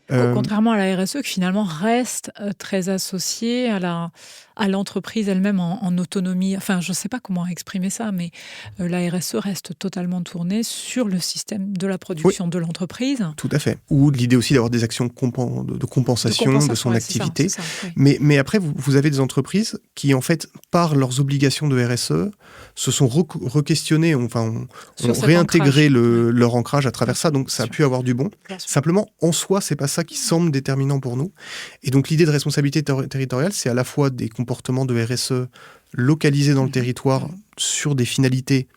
Contrairement à la RSE qui finalement reste très associée à l'entreprise elle-même en autonomie. Enfin, je ne sais pas comment exprimer ça, mais la RSE reste totalement tournée sur le système de la production de l'entreprise. Tout à fait. Ou l'idée aussi d'avoir des actions de compensation de son activité. C'est ça, oui. Mais après, vous avez des entreprises qui, en fait, par leurs obligations de RSE, se sont re-questionnées, ont réintégré leur ancrage à travers ça. Donc, ça a pu avoir du bon. Simplement, en soi, c'est pas ça qui semble déterminant pour nous. Et donc, l'idée de responsabilité territoriale, c'est à la fois des comportements de RSE localisés dans le territoire sur des finalités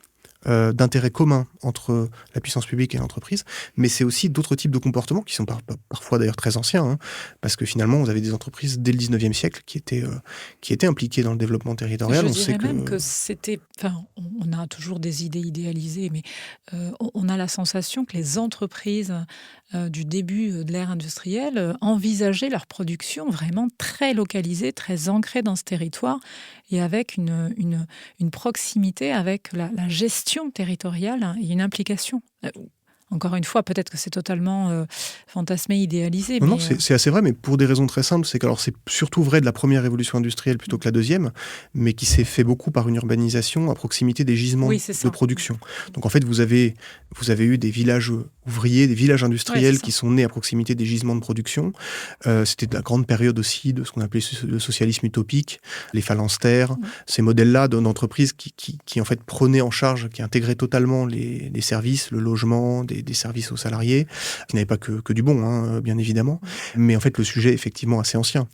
d'intérêts communs entre la puissance publique et l'entreprise, mais c'est aussi d'autres types de comportements qui sont parfois d'ailleurs très anciens, hein, parce que finalement, vous avez des entreprises dès le 19e siècle qui étaient impliquées dans le développement territorial. Je dirais même que c'était... Enfin, on a toujours des idées idéalisées, mais on a la sensation que les entreprises du début de l'ère industrielle envisageaient leur production vraiment très localisée, très ancrée dans ce territoire et avec une proximité avec la gestion territoriale et une implication. Encore une fois, peut-être que c'est totalement fantasmé, idéalisé. Non, c'est assez vrai, mais pour des raisons très simples. C'est que c'est surtout vrai de la première révolution industrielle plutôt que la deuxième, mais qui s'est fait beaucoup par une urbanisation à proximité des gisements de production. Donc en fait, vous avez eu des villages ouvriers, des villages industriels qui sont nés à proximité des gisements de production. C'était la grande période aussi de ce qu'on appelait le socialisme utopique, les phalanstères, ces modèles-là d'entreprises qui en fait prenaient en charge, qui intégraient totalement les services, le logement, des services aux salariés, qui n'avaient pas que du bon, hein, bien évidemment. Mais en fait, le sujet est effectivement assez ancien.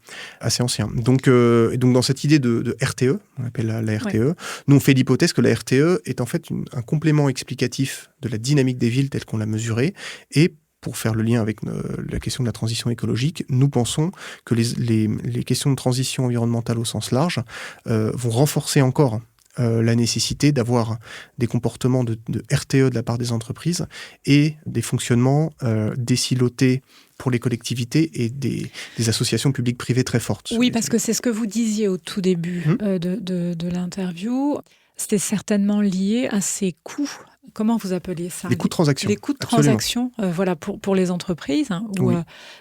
Donc dans cette idée de RTE, on appelle la RTE, nous on fait l'hypothèse que la RTE est en fait un complément explicatif de la dynamique des villes telle qu'on l'a mesurée. Et pour faire le lien avec la question de la transition écologique, nous pensons que les questions de transition environnementale au sens large vont renforcer encore la nécessité d'avoir des comportements de RTE de la part des entreprises et des fonctionnements désilotés pour les collectivités et des associations publiques-privées très fortes. Oui, parce que c'est ce que vous disiez au tout début de l'interview. C'était certainement lié à ces coûts. Comment vous appeliez ça ? Les coûts de transaction. Les coûts de transaction, voilà, pour les entreprises, hein, où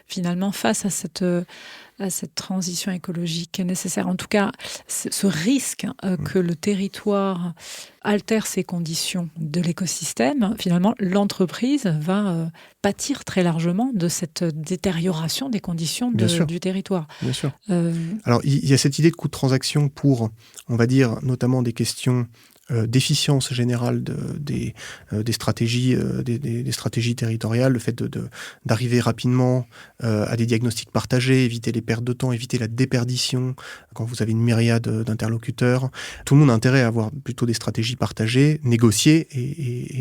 finalement, face à cette transition écologique nécessaire, en tout cas, ce risque que le territoire altère ses conditions de l'écosystème, finalement, l'entreprise va pâtir très largement de cette détérioration des conditions du territoire. Bien sûr. Alors, il y a cette idée de coût de transaction pour, on va dire, notamment des questions d'efficience générale des stratégies, des stratégies territoriales, le fait d'arriver rapidement à des diagnostics partagés, éviter les pertes de temps, éviter la déperdition quand vous avez une myriade d'interlocuteurs. Tout le monde a intérêt à avoir plutôt des stratégies partagées, négociées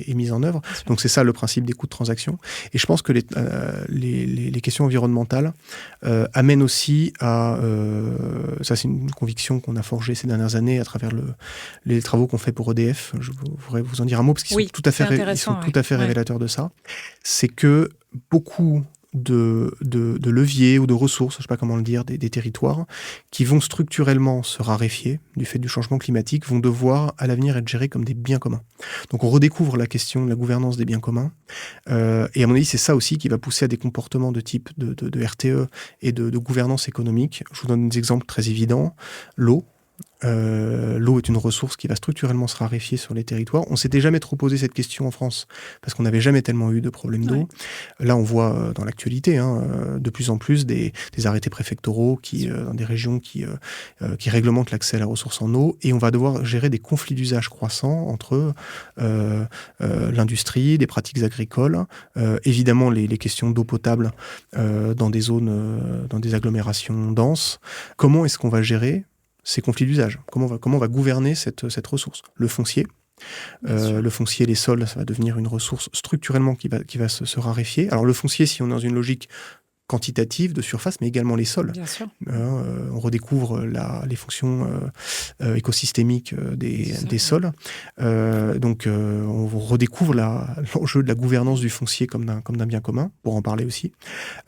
et mises en œuvre. Donc c'est ça le principe des coûts de transaction. Et je pense que les questions environnementales amènent aussi à... ça c'est une conviction qu'on a forgée ces dernières années à travers les travaux qu'on fait pour EDF, je voudrais vous en dire un mot, parce qu'ils sont tout à fait révélateurs de ça. C'est que beaucoup de leviers ou de ressources, je ne sais pas comment le dire, des territoires, qui vont structurellement se raréfier du fait du changement climatique, vont devoir à l'avenir être gérés comme des biens communs. Donc on redécouvre la question de la gouvernance des biens communs. Et à mon avis, c'est ça aussi qui va pousser à des comportements de type de RTE et de gouvernance économique. Je vous donne des exemples très évidents. L'eau. L'eau est une ressource qui va structurellement se raréfier sur les territoires. On ne s'était jamais trop posé cette question en France, parce qu'on n'avait jamais tellement eu de problèmes d'eau. Là, on voit dans l'actualité de plus en plus des arrêtés préfectoraux dans des régions qui réglementent l'accès à la ressource en eau, et on va devoir gérer des conflits d'usage croissants entre l'industrie, des pratiques agricoles, évidemment les questions d'eau potable dans des zones, dans des agglomérations denses. Comment est-ce qu'on va gérer ces conflits d'usage? Comment on va gouverner cette ressource? Le foncier, les sols, ça va devenir une ressource structurellement qui va se raréfier. Alors le foncier, si on est dans une logique quantitative de surface, mais également les sols. Bien sûr. On redécouvre les fonctions écosystémiques des sols. Donc on redécouvre l'enjeu de la gouvernance du foncier comme d'un bien commun, pour en parler aussi.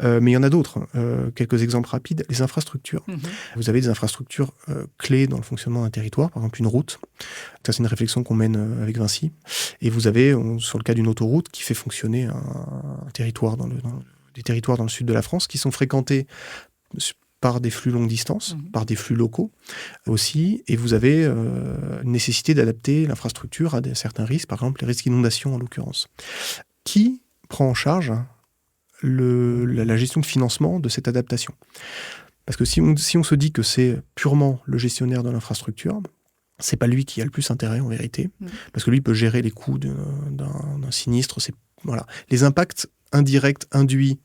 Mais il y en a d'autres. Quelques exemples rapides. Les infrastructures. Vous avez des infrastructures clés dans le fonctionnement d'un territoire, par exemple une route. Ça, c'est une réflexion qu'on mène avec Vinci. Et vous avez, sur le cas d'une autoroute, qui fait fonctionner un territoire des territoires dans le sud de la France qui sont fréquentés par des flux longue distance, par des flux locaux aussi, et vous avez une nécessité d'adapter l'infrastructure à certains risques, par exemple les risques d'inondation en l'occurrence. Qui prend en charge la gestion de financement de cette adaptation? Parce que si on se dit que c'est purement le gestionnaire de l'infrastructure, c'est pas lui qui a le plus intérêt en vérité, parce que lui peut gérer les coûts d'un sinistre. Voilà. Les impacts indirects induits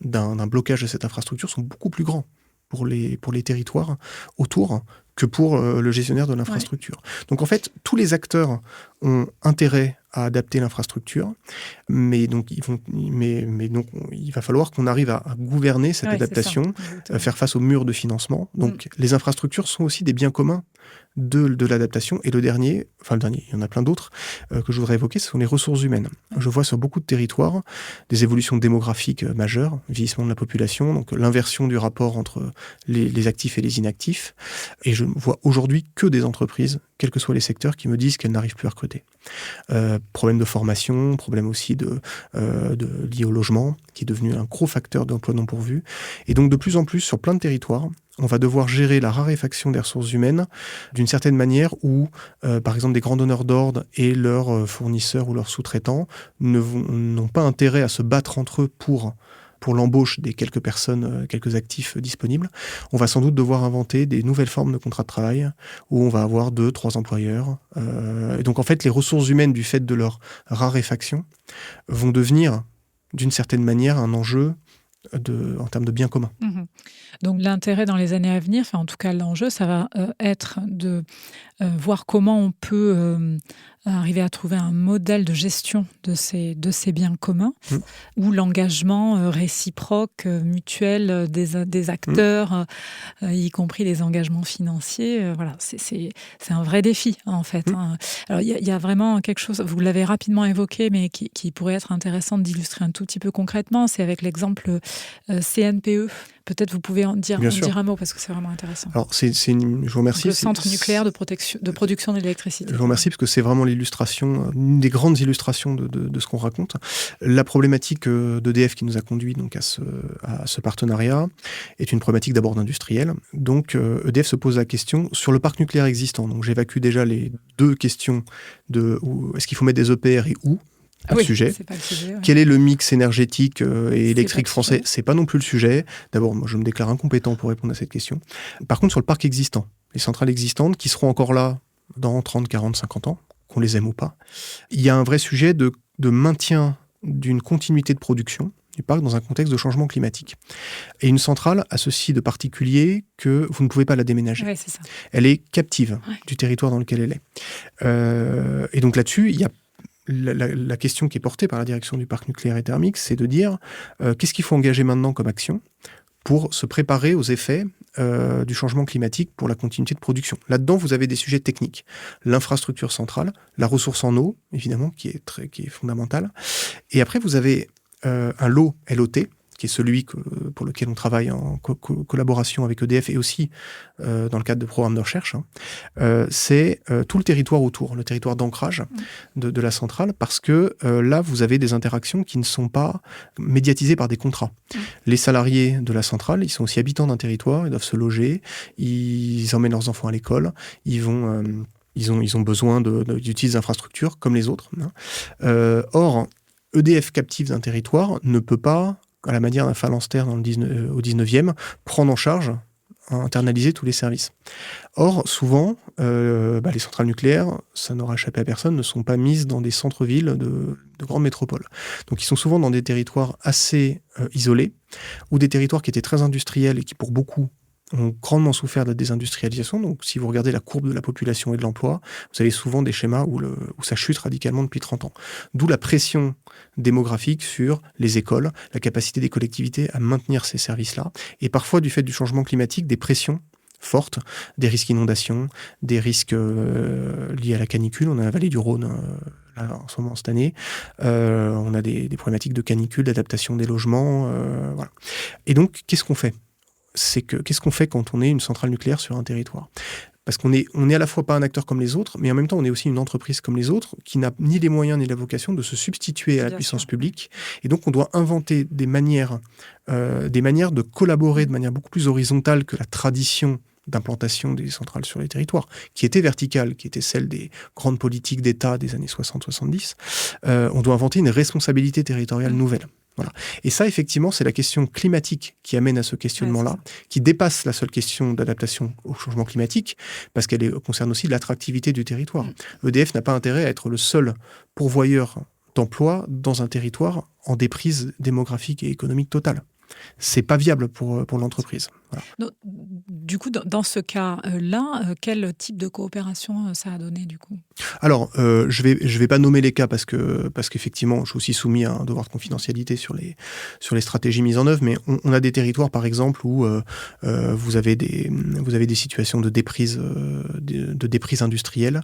d'un blocage de cette infrastructure sont beaucoup plus grands pour les territoires autour que pour le gestionnaire de l'infrastructure. Donc en fait, tous les acteurs ont intérêt à adapter l'infrastructure, mais donc il va falloir qu'on arrive à gouverner cette adaptation, faire face au mur de financement. Donc les infrastructures sont aussi des biens communs de l'adaptation. Et le dernier, il y en a plein d'autres que je voudrais évoquer, ce sont les ressources humaines. Je vois sur beaucoup de territoires des évolutions démographiques majeures, vieillissement de la population, donc l'inversion du rapport entre les actifs et les inactifs. Et je ne vois aujourd'hui que des entreprises, quels que soient les secteurs, qui me disent qu'elles n'arrivent plus à recruter. Problème de formation, problème aussi lié au logement, qui est devenu un gros facteur d'emploi non pourvu. Et donc de plus en plus, sur plein de territoires, on va devoir gérer la raréfaction des ressources humaines d'une certaine manière où, par exemple, des grands donneurs d'ordre et leurs fournisseurs ou leurs sous-traitants n'ont pas intérêt à se battre entre eux pour l'embauche des quelques personnes, quelques actifs disponibles. On va sans doute devoir inventer des nouvelles formes de contrats de travail où on va avoir 2, 3 employeurs. Et donc, en fait, les ressources humaines, du fait de leur raréfaction, vont devenir, d'une certaine manière, un enjeu en termes de biens communs. Donc l'intérêt dans les années à venir, en tout cas l'enjeu, ça va être de voir comment on peut arriver à trouver un modèle de gestion de ces biens communs, où l'engagement réciproque, mutuel des acteurs, y compris les engagements financiers, c'est un vrai défi en fait. Alors il y a vraiment quelque chose, vous l'avez rapidement évoqué, mais qui pourrait être intéressant d'illustrer un tout petit peu concrètement, c'est avec l'exemple CNPE. Peut-être vous pouvez en dire un mot parce que c'est vraiment intéressant. Alors, je vous remercie. Le centre nucléaire de production d'électricité. Je vous remercie parce que c'est vraiment l'illustration, une des grandes illustrations de ce qu'on raconte. La problématique d'EDF qui nous a conduit donc à ce partenariat est une problématique d'abord d'industriel. Donc, EDF se pose la question sur le parc nucléaire existant. Donc, j'évacue déjà les 2 questions de est-ce qu'il faut mettre des EPR et où. Pas le sujet. Quel est le mix énergétique et électrique français ? C'est pas non plus le sujet. D'abord, moi, je me déclare incompétent pour répondre à cette question. Par contre, sur le parc existant, les centrales existantes qui seront encore là dans 30, 40, 50 ans, qu'on les aime ou pas, il y a un vrai sujet de maintien d'une continuité de production du parc dans un contexte de changement climatique. Et une centrale a ceci de particulier que vous ne pouvez pas la déménager. Ouais, c'est ça. Elle est captive du territoire dans lequel elle est. Et donc là-dessus, il y a la question qui est portée par la direction du parc nucléaire et thermique, c'est de dire qu'est-ce qu'il faut engager maintenant comme action pour se préparer aux effets du changement climatique pour la continuité de production. Là-dedans, vous avez des sujets techniques. L'infrastructure centrale, la ressource en eau, évidemment, qui est fondamentale. Et après, vous avez un lot LOT, qui est celui pour lequel on travaille en collaboration avec EDF et aussi dans le cadre de programmes de recherche. C'est tout le territoire autour, le territoire d'ancrage de la centrale, parce que là, vous avez des interactions qui ne sont pas médiatisées par des contrats. Les salariés de la centrale, ils sont aussi habitants d'un territoire, ils doivent se loger, ils emmènent leurs enfants à l'école, ils ont besoin d'utiliser des infrastructures comme les autres. Or, EDF captif d'un territoire ne peut pas, à la manière d'un phalanstère au 19e, prendre en charge, internaliser tous les services. Or, souvent, les centrales nucléaires, ça n'aura échappé à personne, ne sont pas mises dans des centres-villes de grandes métropoles. Donc, ils sont souvent dans des territoires assez isolés, ou des territoires qui étaient très industriels et qui, pour beaucoup, ont grandement souffert de la désindustrialisation. Donc, si vous regardez la courbe de la population et de l'emploi, vous avez souvent des schémas où ça chute radicalement depuis 30 ans. D'où la pression démographique sur les écoles, la capacité des collectivités à maintenir ces services-là, et parfois, du fait du changement climatique, des pressions fortes, des risques inondations, des risques liés à la canicule. On a la vallée du Rhône là, en ce moment, cette année. On a des problématiques de canicule, d'adaptation des logements. Voilà. Et donc, qu'est-ce qu'on fait ? Qu'est-ce qu'on fait quand on est une centrale nucléaire sur un territoire ? Parce qu'on est à la fois pas un acteur comme les autres, mais en même temps, on est aussi une entreprise comme les autres, qui n'a ni les moyens ni la vocation de se substituer à la puissance publique. Et donc, on doit inventer des manières de collaborer de manière beaucoup plus horizontale que la tradition d'implantation des centrales sur les territoires, qui était verticale, qui était celle des grandes politiques d'État des années 60-70. On doit inventer une responsabilité territoriale nouvelle. Voilà. Et ça, effectivement, c'est la question climatique qui amène à ce questionnement-là, qui dépasse la seule question d'adaptation au changement climatique, parce qu'elle concerne aussi l'attractivité du territoire. EDF n'a pas intérêt à être le seul pourvoyeur d'emploi dans un territoire en déprise démographique et économique totale. C'est pas viable pour l'entreprise. Voilà. du coup, dans ce cas-là, quel type de coopération ça a donné du coup? Alors, je vais pas nommer les cas parce qu'effectivement, je suis aussi soumis à un devoir de confidentialité sur les stratégies mises en œuvre, mais on a des territoires, par exemple, où vous avez des situations de déprise industrielle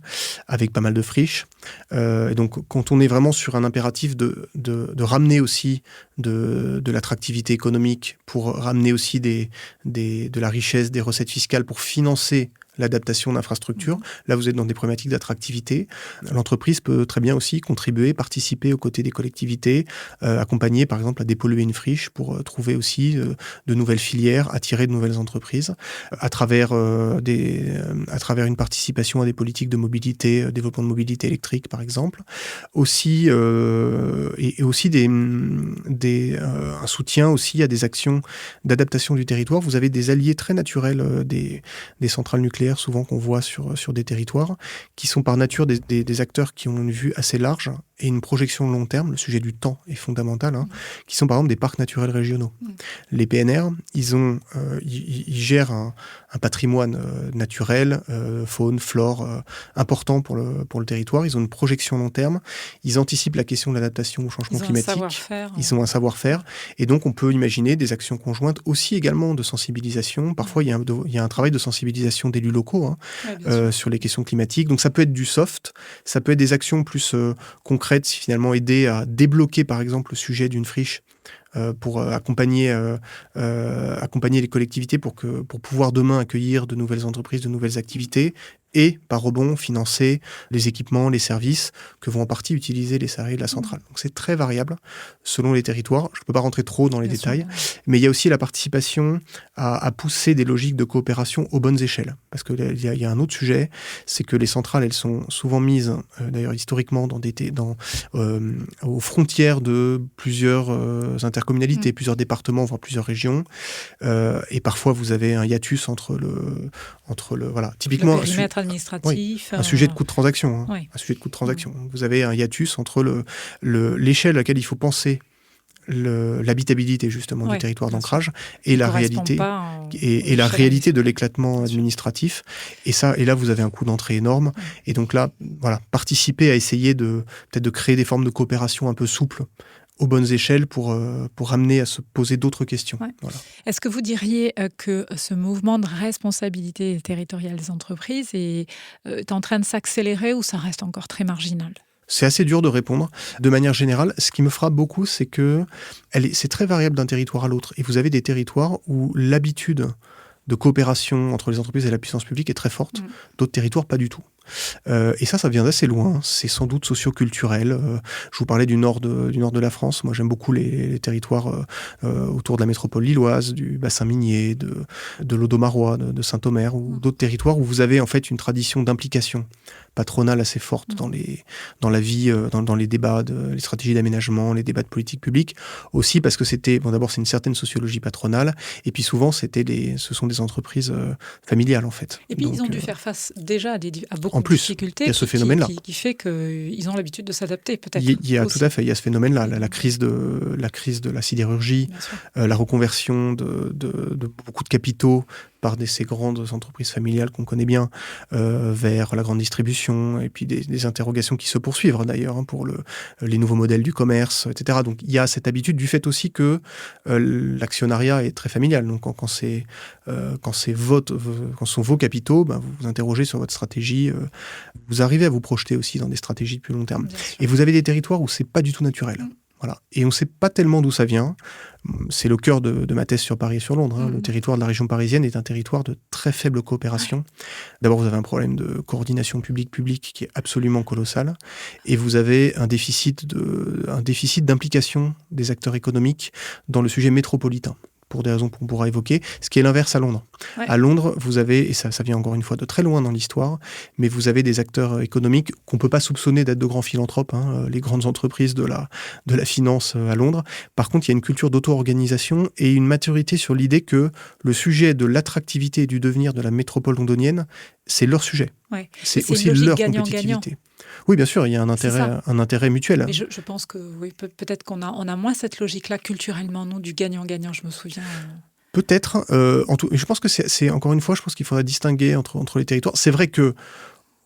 avec pas mal de friches. Et donc, quand on est vraiment sur un impératif de ramener aussi de l'attractivité économique, pour ramener aussi de la richesse, des recettes fiscales pour financer l'adaptation d'infrastructures. Là, vous êtes dans des problématiques d'attractivité. L'entreprise peut très bien aussi contribuer, participer aux côtés des collectivités, accompagner, par exemple, à dépolluer une friche pour trouver aussi de nouvelles filières, attirer de nouvelles entreprises, à travers une participation à des politiques de mobilité, développement de mobilité électrique, par exemple. Aussi, et aussi un soutien aussi à des actions d'adaptation du territoire. Vous avez des alliés très naturels des centrales nucléaires, souvent qu'on voit sur des territoires, qui sont par nature des acteurs qui ont une vue assez large et une projection long terme. Le sujet du temps est fondamental, qui sont par exemple des parcs naturels régionaux. Les PNR, ils gèrent un patrimoine naturel, faune, flore, important pour le territoire. Ils ont une projection long terme. Ils anticipent la question de l'adaptation au changement climatique. Ils ont un savoir-faire. Et donc, on peut imaginer des actions conjointes aussi également de sensibilisation. Parfois, il y a un travail de sensibilisation d'élus locaux sur les questions climatiques. Donc, ça peut être du soft. Ça peut être des actions plus concrètes, finalement aider à débloquer, par exemple, le sujet d'une friche pour accompagner les collectivités pour pouvoir demain accueillir de nouvelles entreprises, de nouvelles activités et, par rebond, financer les équipements, les services que vont en partie utiliser les salariés de la centrale. Donc c'est très variable selon les territoires. Je ne peux pas rentrer trop dans les détails, mais il y a aussi la participation à pousser des logiques de coopération aux bonnes échelles. Parce qu'il y a un autre sujet, c'est que les centrales, elles sont souvent mises, d'ailleurs historiquement, aux frontières de plusieurs intercommunalités, plusieurs départements, voire plusieurs régions. Et parfois, vous avez un hiatus entre le voilà. Typiquement, le périmètre administratif. Un sujet de coût de transaction. Un sujet de coût de transaction. Vous avez un hiatus entre l'échelle à laquelle il faut penser l'habitabilité justement du territoire d'ancrage et la réalité et la réalité de l'éclatement administratif. Et là, vous avez un coût d'entrée énorme. Et donc là, voilà, participer à essayer peut-être de créer des formes de coopération un peu souples aux bonnes échelles pour amener à se poser d'autres questions. Voilà. Est-ce que vous diriez que ce mouvement de responsabilité territoriale des entreprises est en train de s'accélérer ou ça reste encore très marginal ? C'est assez dur de répondre. De manière générale, ce qui me frappe beaucoup, c'est que c'est très variable d'un territoire à l'autre. Et vous avez des territoires où l'habitude de coopération entre les entreprises et la puissance publique est très forte. D'autres territoires, pas du tout. Et ça vient d'assez loin. C'est sans doute socio-culturel. Je vous parlais du nord de la France. Moi, j'aime beaucoup les territoires autour de la métropole lilloise, du bassin minier, de l'Audomarois, de Saint-Omer, ou d'autres territoires où vous avez en fait une tradition d'implication patronale assez forte dans la vie, dans les débats, les stratégies d'aménagement, les débats de politique publique. Aussi parce que d'abord, c'est une certaine sociologie patronale. Et puis souvent, ce sont des entreprises familiales, en fait. Et puis, ils ont dû faire face déjà à beaucoup en plus, de difficultés. Il y a ce phénomène-là. Qui fait qu'ils ont l'habitude de s'adapter, peut-être. Tout à fait. Il y a ce phénomène-là. La crise de la sidérurgie, la reconversion de beaucoup de capitaux par ces grandes entreprises familiales qu'on connaît bien vers la grande distribution, et puis des interrogations qui se poursuivent d'ailleurs pour les nouveaux modèles du commerce, etc. Donc il y a cette habitude du fait aussi que l'actionnariat est très familial. Donc quand sont vos capitaux, vous vous interrogez sur votre stratégie, vous arrivez à vous projeter aussi dans des stratégies de plus long terme. Et vous avez des territoires où c'est pas du tout naturel. Voilà. Et on ne sait pas tellement d'où ça vient. C'est le cœur de ma thèse sur Paris et sur Londres. Le territoire de la région parisienne est un territoire de très faible coopération. D'abord, vous avez un problème de coordination publique-public qui est absolument colossal. Et vous avez un déficit d'implication des acteurs économiques dans le sujet métropolitain, pour des raisons qu'on pourra évoquer, ce qui est l'inverse à Londres. À Londres, vous avez, et ça vient encore une fois de très loin dans l'histoire, mais vous avez des acteurs économiques qu'on ne peut pas soupçonner d'être de grands philanthropes, les grandes entreprises de la finance à Londres. Par contre, il y a une culture d'auto-organisation et une maturité sur l'idée que le sujet de l'attractivité et du devenir de la métropole londonienne, c'est leur sujet. C'est aussi leur compétitivité. Oui, bien sûr, il y a un intérêt mutuel. Mais je pense que oui, peut-être qu'on a moins cette logique-là culturellement, nous, du gagnant-gagnant. Je me souviens Peut-être. Je pense que c'est encore une fois, je pense qu'il faudrait distinguer entre les territoires. C'est vrai que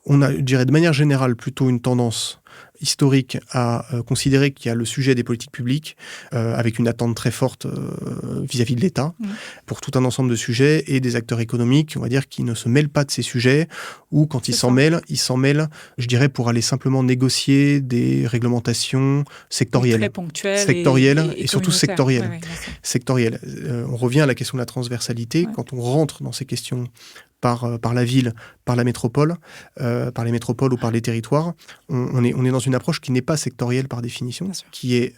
on a, je dirais, de manière générale, plutôt une tendance historique à considérer qu'il y a le sujet des politiques publiques avec une attente très forte vis-à-vis de l'État pour tout un ensemble de sujets et des acteurs économiques, on va dire, qui ne se mêlent pas de ces sujets ou quand ils s'en mêlent, je dirais, pour aller simplement négocier des réglementations sectorielles. Très ponctuelles. Sectorielles et surtout sectorielles. Ouais, sectorielles. On revient à la question de la transversalité. Quand on rentre dans ces questions par la ville, par la métropole, par les métropoles ou par les territoires, on est dans une approche qui n'est pas sectorielle par définition, qui est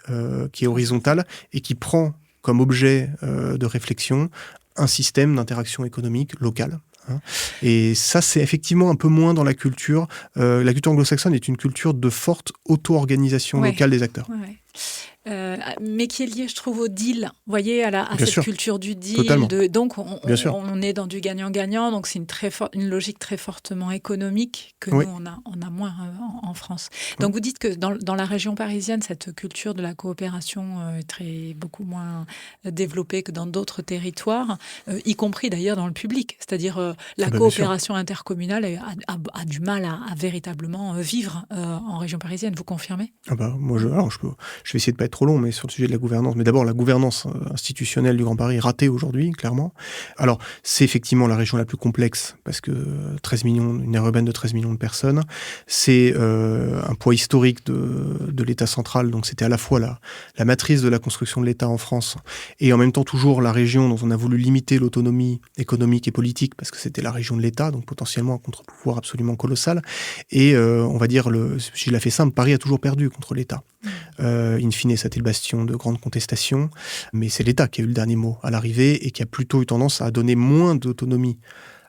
horizontale et qui prend comme objet de réflexion un système d'interaction économique locale. Et ça, c'est effectivement un peu moins dans la culture. La culture anglo-saxonne est une culture de forte auto-organisation locale des acteurs. Mais qui est lié, je trouve, au deal. Vous voyez, à cette culture du deal. Donc, on est dans du gagnant-gagnant. Donc, c'est une logique très fortement économique que nous, on a moins en France. Donc, vous dites que dans la région parisienne, cette culture de la coopération est beaucoup moins développée que dans d'autres territoires, y compris d'ailleurs dans le public. C'est-à-dire, la coopération intercommunale a du mal à véritablement vivre en région parisienne. Vous confirmez ? Moi, je vais essayer de pas être trop long, mais sur le sujet de la gouvernance. Mais d'abord, la gouvernance institutionnelle du Grand Paris est ratée aujourd'hui, clairement. Alors, c'est effectivement la région la plus complexe, parce que 13 millions, une aire urbaine de 13 millions de personnes. C'est un poids historique de l'État central, donc c'était à la fois la matrice de la construction de l'État en France, et en même temps toujours la région dont on a voulu limiter l'autonomie économique et politique, parce que c'était la région de l'État, donc potentiellement un contre-pouvoir absolument colossal. Et on va dire, si je la fais simple, Paris a toujours perdu contre l'État. In fine, ça a été le bastion de grandes contestations, mais c'est l'État qui a eu le dernier mot à l'arrivée et qui a plutôt eu tendance à donner moins d'autonomie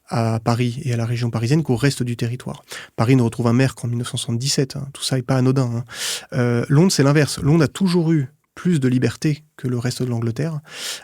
à Paris et à la région parisienne qu'au reste du territoire. Paris ne retrouve un maire qu'en 1977, tout ça n'est pas anodin. Londres, c'est l'inverse. Londres a toujours eu plus de liberté que le reste de l'Angleterre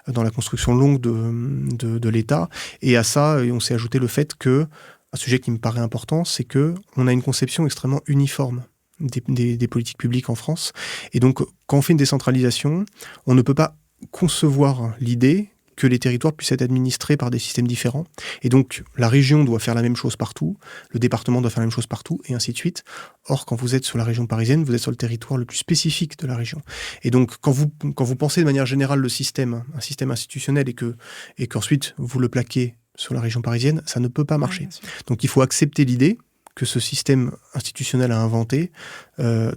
dans la construction longue de l'État, et à ça, on s'est ajouté le fait que, un sujet qui me paraît important, c'est qu'on a une conception extrêmement uniforme des politiques publiques en France. Et donc, quand on fait une décentralisation, on ne peut pas concevoir l'idée que les territoires puissent être administrés par des systèmes différents. Et donc, la région doit faire la même chose partout, le département doit faire la même chose partout, et ainsi de suite. Or, quand vous êtes sur la région parisienne, vous êtes sur le territoire le plus spécifique de la région. Et donc, quand vous pensez de manière générale un système institutionnel, et qu'ensuite vous le plaquez sur la région parisienne, ça ne peut pas marcher. Donc, il faut accepter l'idée que ce système institutionnel à inventer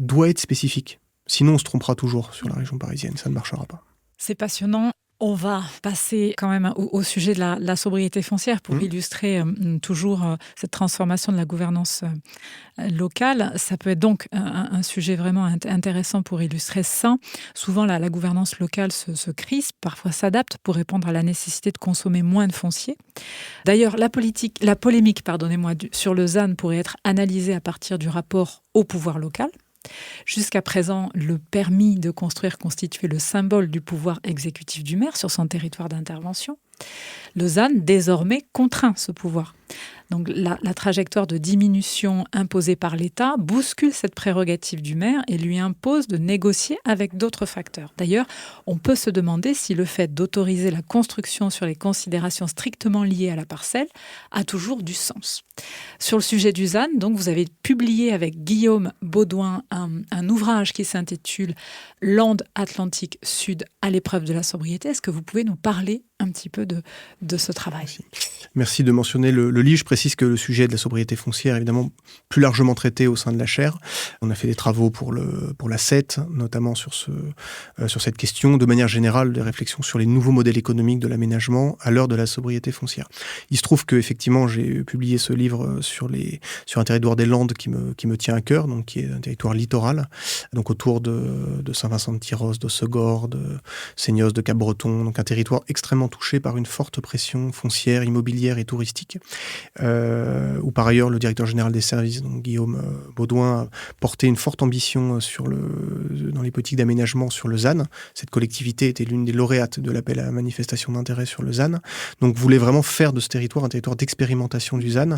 doit être spécifique. Sinon, on se trompera toujours sur la région parisienne, ça ne marchera pas. C'est passionnant. On va passer quand même au sujet de la sobriété foncière pour illustrer toujours cette transformation de la gouvernance locale. Ça peut être donc un sujet vraiment intéressant pour illustrer ça. Souvent, la gouvernance locale se crispe, parfois s'adapte pour répondre à la nécessité de consommer moins de foncier. D'ailleurs, la polémique sur le ZAN pourrait être analysée à partir du rapport au pouvoir local. Jusqu'à présent, le permis de construire constituait le symbole du pouvoir exécutif du maire sur son territoire d'intervention. Le ZAN, désormais, contraint ce pouvoir. Donc la trajectoire de diminution imposée par l'État bouscule cette prérogative du maire et lui impose de négocier avec d'autres facteurs. D'ailleurs, on peut se demander si le fait d'autoriser la construction sur les considérations strictement liées à la parcelle a toujours du sens. Sur le sujet du ZAN, donc, vous avez publié avec Guillaume Baudouin un ouvrage qui s'intitule « Landes Atlantique Sud à l'épreuve de la sobriété ». Est-ce que vous pouvez nous parler un petit peu de ce travail ? Merci de mentionner le livre. Je précise que le sujet de la sobriété foncière est évidemment plus largement traité au sein de la chaire. On a fait des travaux pour la CET, notamment sur cette question. De manière générale, des réflexions sur les nouveaux modèles économiques de l'aménagement à l'heure de la sobriété foncière. Il se trouve qu'effectivement, j'ai publié ce livre sur un territoire des Landes qui me tient à cœur, donc qui est un territoire littoral, donc autour de Saint-Vincent-de-Tyrosse, de Segorre, de Seignos, de Cap-Breton, donc un territoire extrêmement touché par une forte pression foncière, immobilière et touristique, où par ailleurs le directeur général des services, donc Guillaume Baudouin, a porté une forte ambition dans les politiques d'aménagement sur le ZAN. Cette collectivité était l'une des lauréates de l'appel à manifestation d'intérêt sur le ZAN, donc voulait vraiment faire de ce territoire un territoire d'expérimentation du ZAN,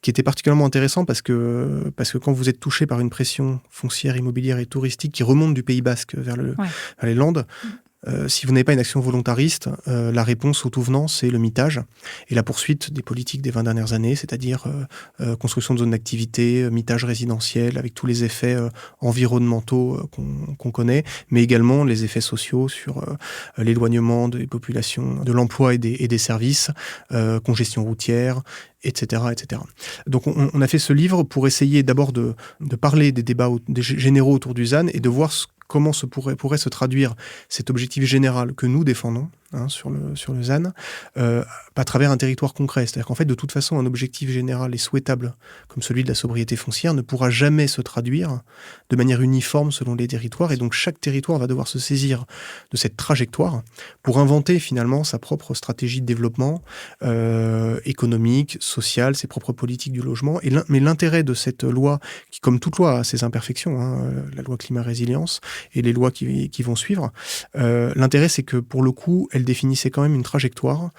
qui était particulièrement intéressant parce que quand vous êtes touché par une pression foncière, immobilière et touristique qui remonte du Pays Basque vers les Landes, Si vous n'avez pas une action volontariste, la réponse au tout venant, c'est le mitage et la poursuite des politiques des 20 dernières années, c'est-à-dire construction de zones d'activité, mitage résidentiel, avec tous les effets environnementaux qu'on connaît, mais également les effets sociaux sur l'éloignement des populations, de l'emploi et des services, congestion routière, etc., etc. Donc on a fait ce livre pour essayer d'abord de parler des débats généraux autour du ZAN et de voir comment pourrait se traduire cet objectif général que nous défendons sur le ZAN à travers un territoire concret. C'est-à-dire qu'en fait, de toute façon, un objectif général et souhaitable comme celui de la sobriété foncière ne pourra jamais se traduire de manière uniforme selon les territoires. Et donc, chaque territoire va devoir se saisir de cette trajectoire pour inventer finalement sa propre stratégie de développement économique, social, ses propres politiques du logement. Mais l'intérêt de cette loi, qui comme toute loi a ses imperfections, la loi climat-résilience et les lois qui vont suivre, l'intérêt c'est que pour le coup, elle définissait quand même une trajectoire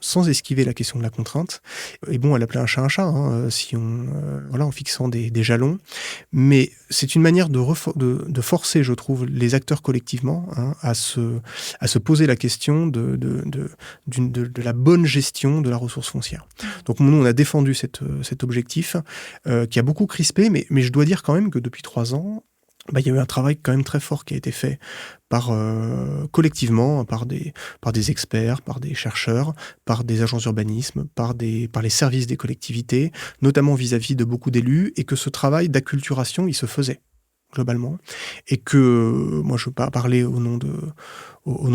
sans esquiver la question de la contrainte. Et bon, elle appelait un chat, en fixant des jalons. Mais c'est une manière de forcer, je trouve, les acteurs collectivement à se poser la question de la bonne gestion de la ressource foncière. Donc nous, on a défendu cet objectif qui a beaucoup crispé, mais je dois dire quand même que depuis 3 ans, il y a eu un travail quand même très fort qui a été fait collectivement par des experts, par des chercheurs, par des agences d'urbanisme, par les services des collectivités, notamment vis-à-vis de beaucoup d'élus, et que ce travail d'acculturation, il se faisait globalement, et que moi je ne veux pas parler au nom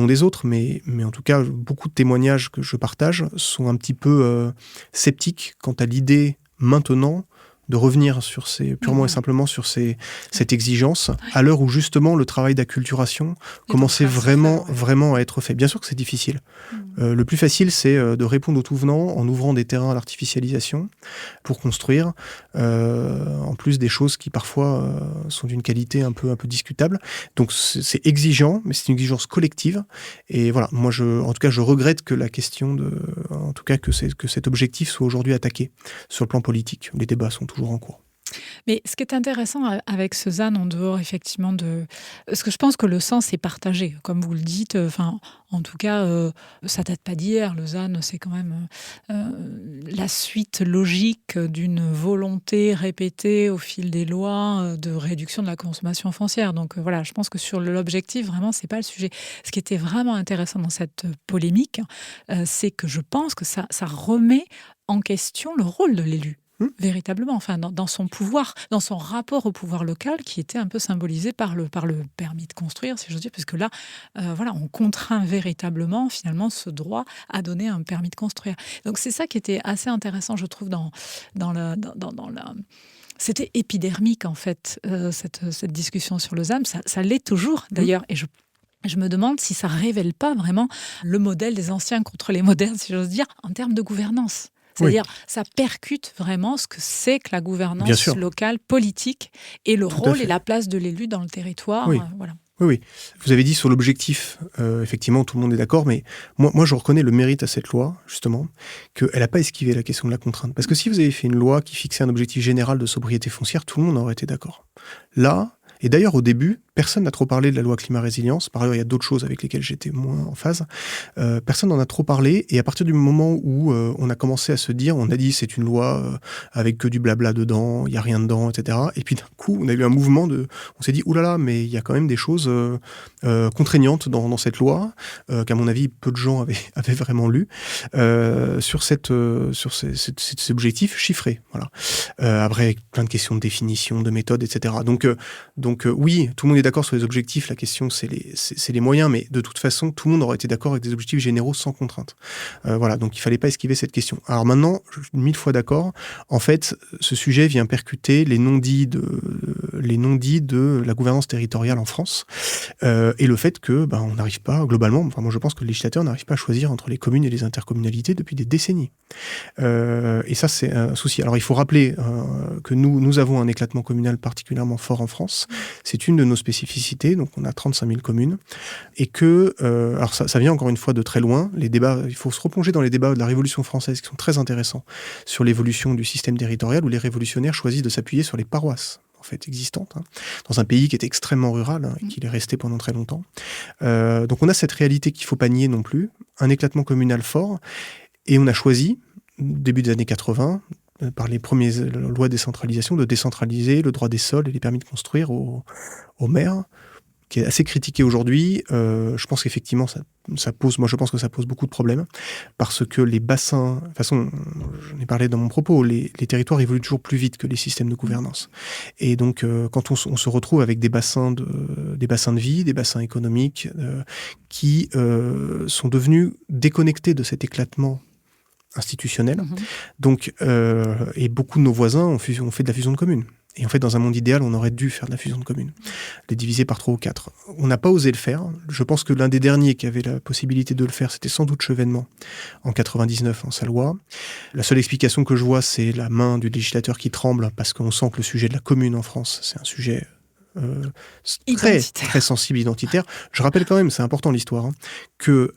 des autres, mais en tout cas beaucoup de témoignages que je partage sont un petit peu sceptiques quant à l'idée maintenant de revenir purement et simplement sur cette exigence, à l'heure où justement le travail d'acculturation commençait vraiment à être fait. Bien sûr que c'est difficile. Le plus facile, c'est de répondre au tout venant en ouvrant des terrains à l'artificialisation pour construire, en plus des choses qui parfois sont d'une qualité un peu discutable. Donc c'est exigeant, mais c'est une exigence collective. Et voilà, moi en tout cas, je regrette que la question que cet objectif soit aujourd'hui attaqué sur le plan politique. Les débats sont toujours en cours. Mais ce qui est intéressant avec ce ZAN, en dehors effectivement parce que je pense que le sens est partagé, comme vous le dites, en tout cas, ça date pas d'hier. Le ZAN, c'est quand même la suite logique d'une volonté répétée au fil des lois de réduction de la consommation foncière. Donc voilà, je pense que sur l'objectif, vraiment, c'est pas le sujet. Ce qui était vraiment intéressant dans cette polémique, c'est que je pense que ça remet en question le rôle de l'élu. Véritablement, dans son pouvoir, dans son rapport au pouvoir local, qui était un peu symbolisé par le permis de construire, si j'ose dire, puisque là, on contraint véritablement, finalement, ce droit à donner un permis de construire. Donc c'est ça qui était assez intéressant, je trouve, dans la... C'était épidermique, en fait, cette discussion sur le ZAN. Ça l'est toujours, d'ailleurs, et je me demande si ça ne révèle pas vraiment le modèle des anciens contre les modernes, si j'ose dire, en termes de gouvernance. C'est-à-dire, ça percute vraiment ce que c'est que la gouvernance locale, politique, et le rôle et la place de l'élu dans le territoire. Oui. Oui. Vous avez dit sur l'objectif, effectivement, tout le monde est d'accord, mais moi, je reconnais le mérite à cette loi, justement, qu'elle n'a pas esquivé la question de la contrainte. Parce que si vous avez fait une loi qui fixait un objectif général de sobriété foncière, tout le monde aurait été d'accord. Là, et d'ailleurs, au début, personne n'a trop parlé de la loi climat-résilience. Par ailleurs, il y a d'autres choses avec lesquelles j'étais moins en phase. Personne n'en a trop parlé. Et à partir du moment où on a commencé à se dire, on a dit c'est une loi avec que du blabla dedans, il n'y a rien dedans, etc. Et puis d'un coup, on a eu un mouvement on s'est dit, oulala, mais il y a quand même des choses contraignantes dans cette loi, qu'à mon avis, peu de gens avaient vraiment lu, sur ces objectifs chiffrés. Voilà. Après, plein de questions de définition, de méthode, etc. Donc oui, tout le monde est d'accord sur les objectifs, la question c'est les moyens, mais de toute façon, tout le monde aurait été d'accord avec des objectifs généraux sans contrainte. Voilà, donc il ne fallait pas esquiver cette question. Alors maintenant, je suis 1000 fois d'accord, en fait, ce sujet vient percuter les non-dits de la gouvernance territoriale en France, et le fait que on n'arrive pas, globalement, moi je pense que le législateur n'arrive pas à choisir entre les communes et les intercommunalités depuis des décennies. Et ça, c'est un souci. Alors il faut rappeler que nous avons un éclatement communal particulièrement fort en France. C'est une de nos spécificités, donc on a 35 000 communes, et que, alors ça vient encore une fois de très loin, les débats, il faut se replonger dans les débats de la Révolution française qui sont très intéressants sur l'évolution du système territorial, où les révolutionnaires choisissent de s'appuyer sur les paroisses. En fait existante, dans un pays qui était extrêmement rural et qui l'est resté pendant très longtemps. Donc on a cette réalité qu'il ne faut pas nier non plus, un éclatement communal fort, et on a choisi, début des années 80, par les premières lois de décentralisation, de décentraliser le droit des sols et les permis de construire aux maires, qui est assez critiqué aujourd'hui. Je pense qu'effectivement, ça pose beaucoup de problèmes, parce que les bassins, de toute façon, j'en ai parlé dans mon propos, les territoires évoluent toujours plus vite que les systèmes de gouvernance. Et donc, quand on se retrouve avec des bassins de vie, des bassins économiques, qui sont devenus déconnectés de cet éclatement institutionnel, donc, et beaucoup de nos voisins ont fait de la fusion de communes. Et en fait, dans un monde idéal, on aurait dû faire de la fusion de communes, les diviser par 3 ou 4. On n'a pas osé le faire. Je pense que l'un des derniers qui avait la possibilité de le faire, c'était sans doute Chevènement, en 99, en sa loi. La seule explication que je vois, c'est la main du législateur qui tremble, parce qu'on sent que le sujet de la commune en France, c'est un sujet très sensible, identitaire. Je rappelle quand même, c'est important l'histoire, que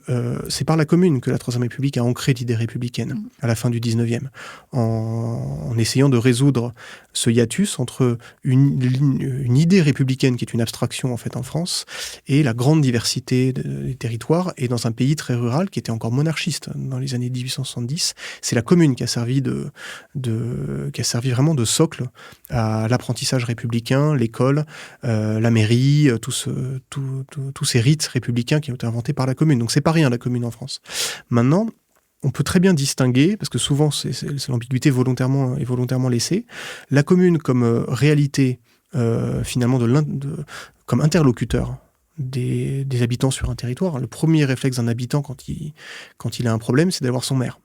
c'est par la commune que la Troisième République a ancré l'idée républicaine à la fin du 19e, en essayant de résoudre ce hiatus entre une idée républicaine qui est une abstraction en fait en France et la grande diversité des territoires, et dans un pays très rural qui était encore monarchiste dans les années 1870, c'est la commune qui a servi qui a servi vraiment de socle à l'apprentissage républicain, l'école, la mairie, tous ces rites républicains qui ont été inventés par la commune. Donc c'est pas rien la commune en France. Maintenant, on peut très bien distinguer, parce que souvent c'est l'ambiguïté volontairement laissée, la commune comme réalité finalement comme interlocuteur des habitants sur un territoire. Le premier réflexe d'un habitant quand il a un problème, c'est d'avoir son maire.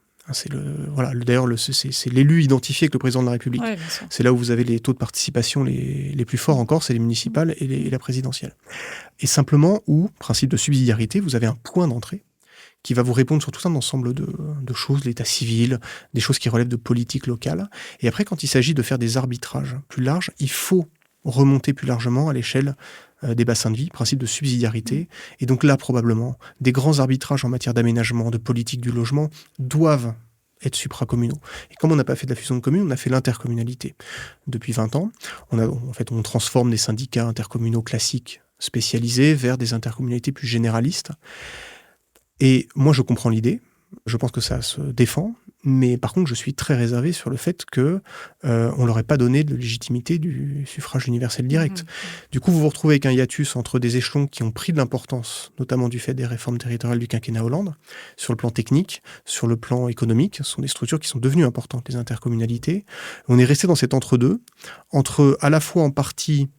D'ailleurs, c'est l'élu identifié avec le président de la République. Ouais, c'est là où vous avez les taux de participation les plus forts encore, c'est les municipales et la présidentielle. Et simplement, principe de subsidiarité, vous avez un point d'entrée qui va vous répondre sur tout un ensemble de choses, l'état civil, des choses qui relèvent de politique locale. Et après, quand il s'agit de faire des arbitrages plus larges, il faut remonter plus largement à l'échelle des bassins de vie, principe de subsidiarité. Et donc là, probablement, des grands arbitrages en matière d'aménagement, de politique du logement, doivent être supracommunaux. Et comme on n'a pas fait de la fusion de communes, on a fait l'intercommunalité. Depuis 20 ans, on transforme des syndicats intercommunaux classiques spécialisés vers des intercommunalités plus généralistes. Et moi, je comprends l'idée. Je pense que ça se défend. Mais par contre, je suis très réservé sur le fait qu'on ne leur ait pas donné de légitimité du suffrage universel direct. Du coup, vous vous retrouvez avec un hiatus entre des échelons qui ont pris de l'importance, notamment du fait des réformes territoriales du quinquennat Hollande, sur le plan technique, sur le plan économique. Ce sont des structures qui sont devenues importantes, les intercommunalités. On est resté dans cet entre-deux, entre à la fois en partie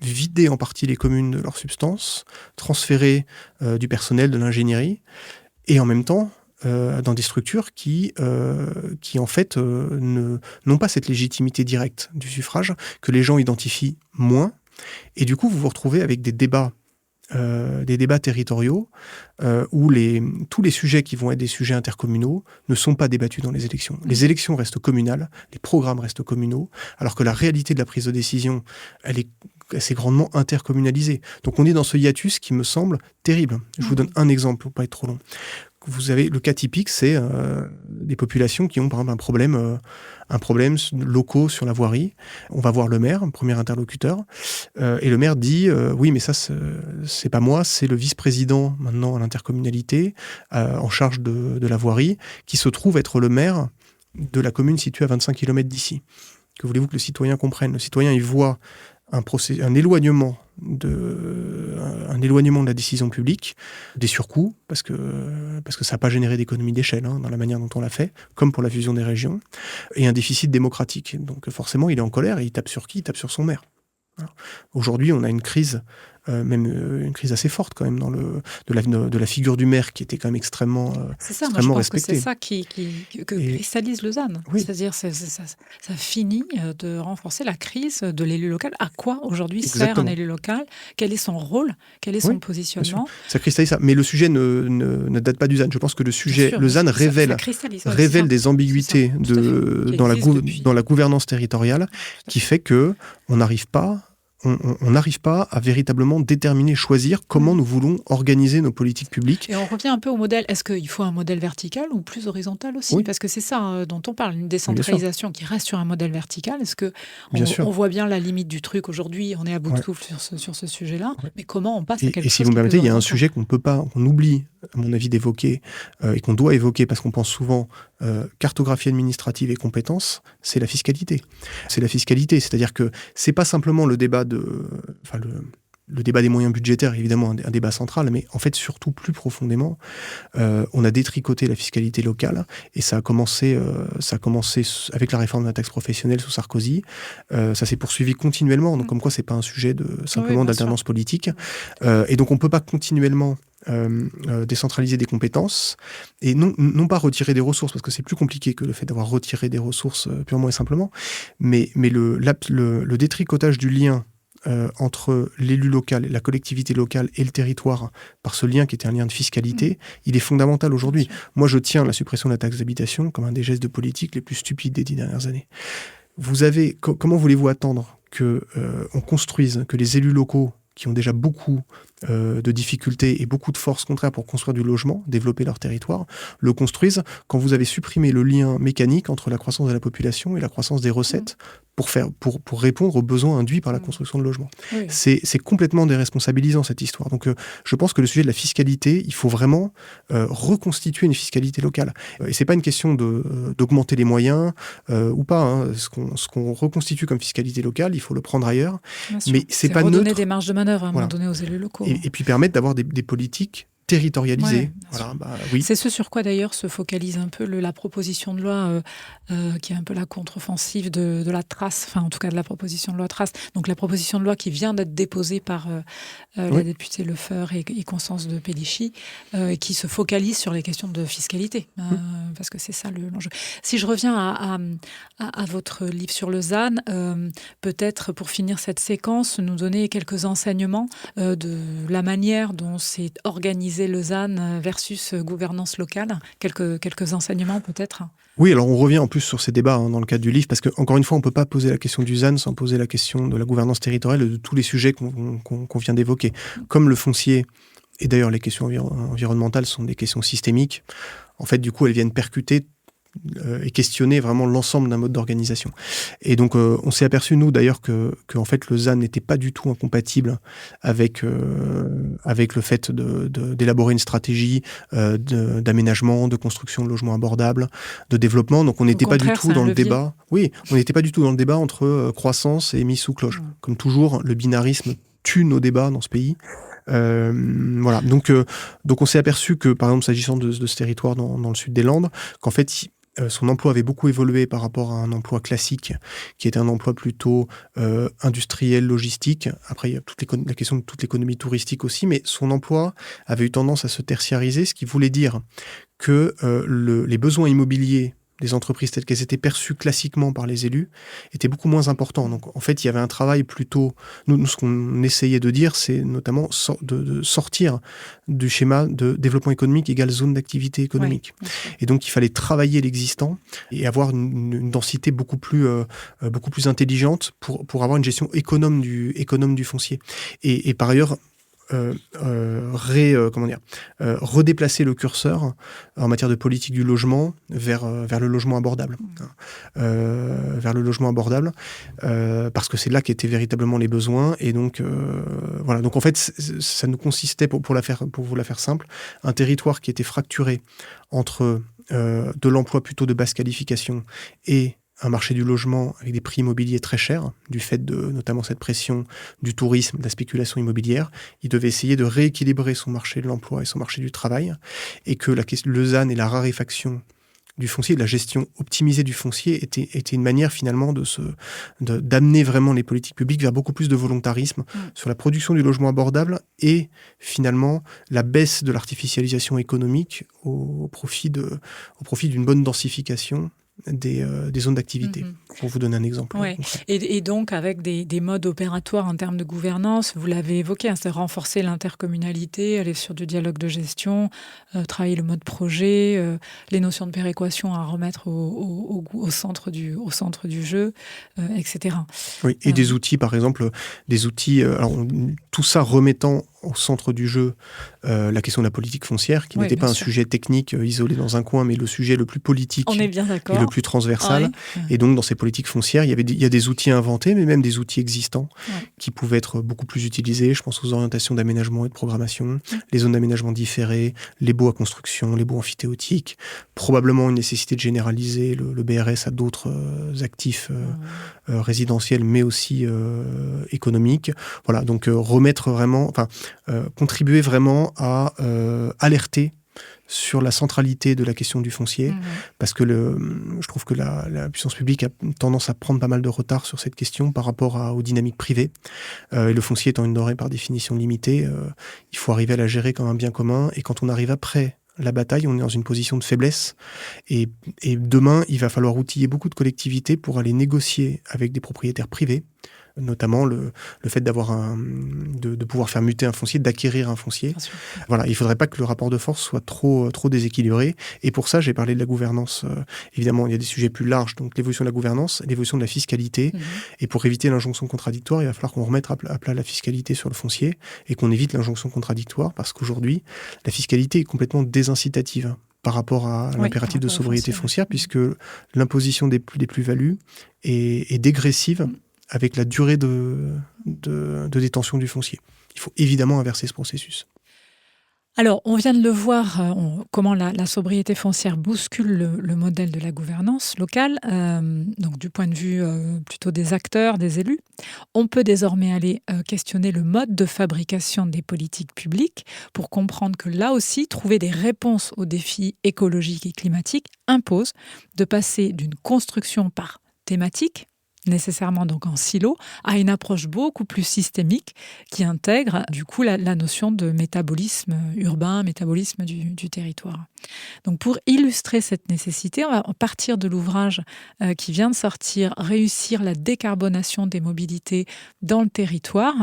vider en partie les communes de leur substance, transférer du personnel, de l'ingénierie, et en même temps dans des structures qui en fait n'ont pas cette légitimité directe du suffrage, que les gens identifient moins, et du coup vous vous retrouvez avec des débats territoriaux où tous les sujets qui vont être des sujets intercommunaux ne sont pas débattus dans les élections. Les élections restent communales, les programmes restent communaux, alors que la réalité de la prise de décision, elle s'est grandement intercommunalisée. Donc on est dans ce hiatus qui me semble terrible. Je vous donne un exemple pour ne pas être trop long. Vous avez le cas typique, c'est des populations qui ont par exemple un problème locaux sur la voirie. On va voir le maire, un premier interlocuteur, et le maire dit oui, mais ça c'est pas moi, c'est le vice-président maintenant à l'intercommunalité en charge de la voirie, qui se trouve être le maire de la commune située à 25 km d'ici. Que voulez-vous que le citoyen comprenne ? Le citoyen, il voit un éloignement de la décision publique, des surcoûts, parce que ça n'a pas généré d'économie d'échelle dans la manière dont on l'a fait, comme pour la fusion des régions, et un déficit démocratique. Donc forcément, il est en colère et il tape sur qui ? Il tape sur son maire. Alors, aujourd'hui, on a une crise, une crise assez forte quand même de la figure du maire qui était quand même extrêmement respectée. C'est ça, moi je pense que c'est ça que cristallise Lausanne. Oui. C'est-à-dire ça finit de renforcer la crise de l'élu local. À quoi aujourd'hui sert un élu local ? Quel est son rôle ? Quel est son positionnement ? Ça cristallise ça. Mais le sujet ne date pas du ZAN. Je pense que le sujet, le ZAN révèle des ambiguïtés dans la gouvernance territoriale qui fait qu'on n'arrive pas on n'arrive pas à véritablement déterminer, choisir comment nous voulons organiser nos politiques publiques. Et on revient un peu au modèle. Est-ce qu'il faut un modèle vertical ou plus horizontal aussi ? Oui. Parce que c'est ça dont on parle, une décentralisation qui reste sur un modèle vertical. Est-ce qu'on voit bien la limite du truc aujourd'hui ? On est à bout de souffle sur ce sujet-là. Ouais. Mais comment on passe à quelque chose ? Et si vous me permettez, il y a un sujet qu'on oublie, à mon avis, d'évoquer et qu'on doit évoquer parce qu'on pense souvent cartographie administrative et compétences, c'est la fiscalité. C'est la fiscalité, c'est-à-dire que c'est pas simplement le débat le débat des moyens budgétaires, évidemment, un débat central, mais en fait, surtout plus profondément, on a détricoté la fiscalité locale, et ça a commencé avec la réforme de la taxe professionnelle sous Sarkozy. Ça s'est poursuivi continuellement, donc comme quoi c'est pas un sujet simplement d'alternance politique. Et donc on peut pas continuellement décentraliser des compétences et non pas retirer des ressources, parce que c'est plus compliqué que le fait d'avoir retiré des ressources purement et simplement, mais le détricotage du lien entre l'élu local, la collectivité locale et le territoire, par ce lien qui était un lien de fiscalité, il est fondamental aujourd'hui. Moi, je tiens la suppression de la taxe d'habitation comme un des gestes de politique les plus stupides des 10 dernières années. Comment voulez-vous attendre qu'on construise, que les élus locaux, qui ont déjà beaucoup de difficultés et beaucoup de forces contraires pour construire du logement, développer leur territoire, le construisent quand vous avez supprimé le lien mécanique entre la croissance de la population et la croissance des recettes pour répondre aux besoins induits par la construction de logements. Oui. C'est complètement déresponsabilisant cette histoire. Donc je pense que le sujet de la fiscalité, il faut vraiment reconstituer une fiscalité locale. Et c'est pas une question d'augmenter les moyens ou pas. Hein. Ce qu'on reconstitue comme fiscalité locale, il faut le prendre ailleurs. Mais c'est pas redonner neutre. Des marges de manœuvre à un moment donné aux élus locaux. Et puis permettre d'avoir des politiques territorialisées. Oui. C'est ce sur quoi d'ailleurs se focalise un peu la proposition de loi qui est un peu la contre-offensive de la Trace, enfin en tout cas de la proposition de loi Trace. Donc la proposition de loi qui vient d'être déposée par la députée Lefeur et Constance de Pellichy, qui se focalise sur les questions de fiscalité, parce que c'est ça l'enjeu. Si je reviens à votre livre sur le ZAN, peut-être pour finir cette séquence, nous donner quelques enseignements de la manière dont c'est organisé le ZAN versus gouvernance locale. Quelques enseignements peut-être. Oui, alors on revient en plus sur ces débats dans le cadre du livre, parce qu'encore une fois, on ne peut pas poser la question du ZAN sans poser la question de la gouvernance territoriale et de tous les sujets qu'on vient d'évoquer. Comme le foncier, et d'ailleurs les questions environnementales sont des questions systémiques, en fait du coup elles viennent percuter et questionner vraiment l'ensemble d'un mode d'organisation. Et donc on s'est aperçu, nous d'ailleurs, que en fait le ZAN n'était pas du tout incompatible avec le fait d'élaborer une stratégie d'aménagement, de construction de logements abordables, de développement. Donc on n'était pas du tout dans le débat. Oui, on n'était pas du tout dans le débat entre croissance et mise sous cloche. Comme toujours, le binarisme tue nos débats dans ce pays. Voilà. Donc on s'est aperçu que, par exemple, s'agissant de ce territoire dans le sud des Landes, qu'en fait son emploi avait beaucoup évolué par rapport à un emploi classique, qui était un emploi plutôt industriel, logistique. Après, il y a la question de toute l'économie touristique aussi, mais son emploi avait eu tendance à se tertiariser, ce qui voulait dire que les besoins immobiliers des entreprises telles qu'elles étaient perçues classiquement par les élus étaient beaucoup moins importants. Donc en fait, il y avait un travail plutôt... Nous ce qu'on essayait de dire, c'est notamment de sortir du schéma de développement économique égale zone d'activité économique. Oui. Et donc il fallait travailler l'existant et avoir une densité beaucoup plus intelligente pour avoir une gestion économe du foncier. Et par ailleurs... redéplacer le curseur en matière de politique du logement vers le logement abordable. Vers le logement abordable, parce que c'est là qu'étaient véritablement les besoins. Et donc, voilà. Donc en fait, ça nous consistait, pour vous la faire simple, un territoire qui était fracturé entre de l'emploi plutôt de basse qualification et un marché du logement avec des prix immobiliers très chers, du fait de notamment cette pression du tourisme, de la spéculation immobilière. Il devait essayer de rééquilibrer son marché de l'emploi et son marché du travail, et que le ZAN et la raréfaction du foncier, de la gestion optimisée du foncier était une manière finalement d'amener vraiment les politiques publiques vers beaucoup plus de volontarisme sur la production du logement abordable et finalement la baisse de l'artificialisation économique au profit d'une bonne densification des zones d'activité, pour vous donner un exemple. Ouais. Et donc, avec des modes opératoires en termes de gouvernance, vous l'avez évoqué, c'est renforcer l'intercommunalité, aller sur du dialogue de gestion, travailler le mode projet, les notions de péréquation à remettre au centre du jeu, etc. Oui, et des outils, par exemple, tout ça remettant au centre du jeu la question de la politique foncière, qui n'était pas un sujet technique isolé dans un coin, mais le sujet le plus politique et le plus transversal. Ouais. Et donc, dans ces politiques foncières, il y a des outils inventés, mais même des outils existants qui pouvaient être beaucoup plus utilisés. Je pense aux orientations d'aménagement et de programmation, les zones d'aménagement différées, les baux à construction, les baux amphithéotiques, probablement une nécessité de généraliser le BRS à d'autres actifs résidentiels, mais aussi économiques. Voilà, donc remettre vraiment, contribuer vraiment à alerter sur la centralité de la question du foncier, parce que je trouve que la puissance publique a tendance à prendre pas mal de retard sur cette question par rapport aux dynamiques privées. Et le foncier étant une denrée par définition limitée, il faut arriver à la gérer comme un bien commun, et quand on arrive après la bataille, on est dans une position de faiblesse, et demain, il va falloir outiller beaucoup de collectivités pour aller négocier avec des propriétaires privés, notamment le fait de pouvoir faire muter un foncier, d'acquérir un foncier. Voilà, il ne faudrait pas que le rapport de force soit trop déséquilibré. Et pour ça, j'ai parlé de la gouvernance. Évidemment, il y a des sujets plus larges, donc l'évolution de la gouvernance, l'évolution de la fiscalité. Et pour éviter l'injonction contradictoire, il va falloir qu'on remette à plat la fiscalité sur le foncier et qu'on évite l'injonction contradictoire, parce qu'aujourd'hui, la fiscalité est complètement désincitative par rapport à l'impératif de sobriété foncière, puisque l'imposition des plus-values est dégressive avec la durée de détention du foncier. Il faut évidemment inverser ce processus. Alors, on vient de le voir, comment la sobriété foncière bouscule le modèle de la gouvernance locale, donc du point de vue plutôt des acteurs, des élus. On peut désormais aller questionner le mode de fabrication des politiques publiques pour comprendre que là aussi, trouver des réponses aux défis écologiques et climatiques impose de passer d'une construction par thématique, nécessairement donc en silo, à une approche beaucoup plus systémique qui intègre du coup la notion de métabolisme urbain, métabolisme du territoire. Donc pour illustrer cette nécessité, on va partir de l'ouvrage qui vient de sortir « Réussir la décarbonation des mobilités dans le territoire »,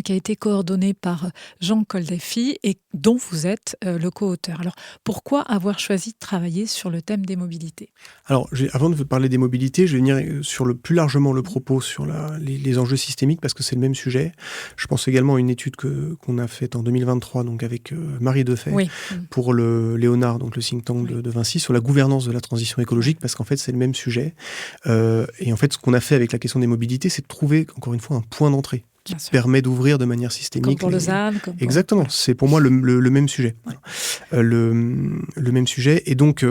qui a été coordonné par Jean Coldefy et dont vous êtes le co-auteur. Alors, pourquoi avoir choisi de travailler sur le thème des mobilités ? Alors, avant de vous parler des mobilités, je vais venir plus largement le propos sur les enjeux systémiques, parce que c'est le même sujet. Je pense également à une étude qu'on a faite en 2023, donc avec Marie Defay, pour le Léonard, donc le think tank de Vinci, sur la gouvernance de la transition écologique, parce qu'en fait, c'est le même sujet. Et en fait, ce qu'on a fait avec la question des mobilités, c'est de trouver, encore une fois, un point d'entrée qui permet d'ouvrir de manière systémique. Comme pour Lausanne. Exactement, c'est pour moi le même sujet. Ouais. Le même sujet. Et donc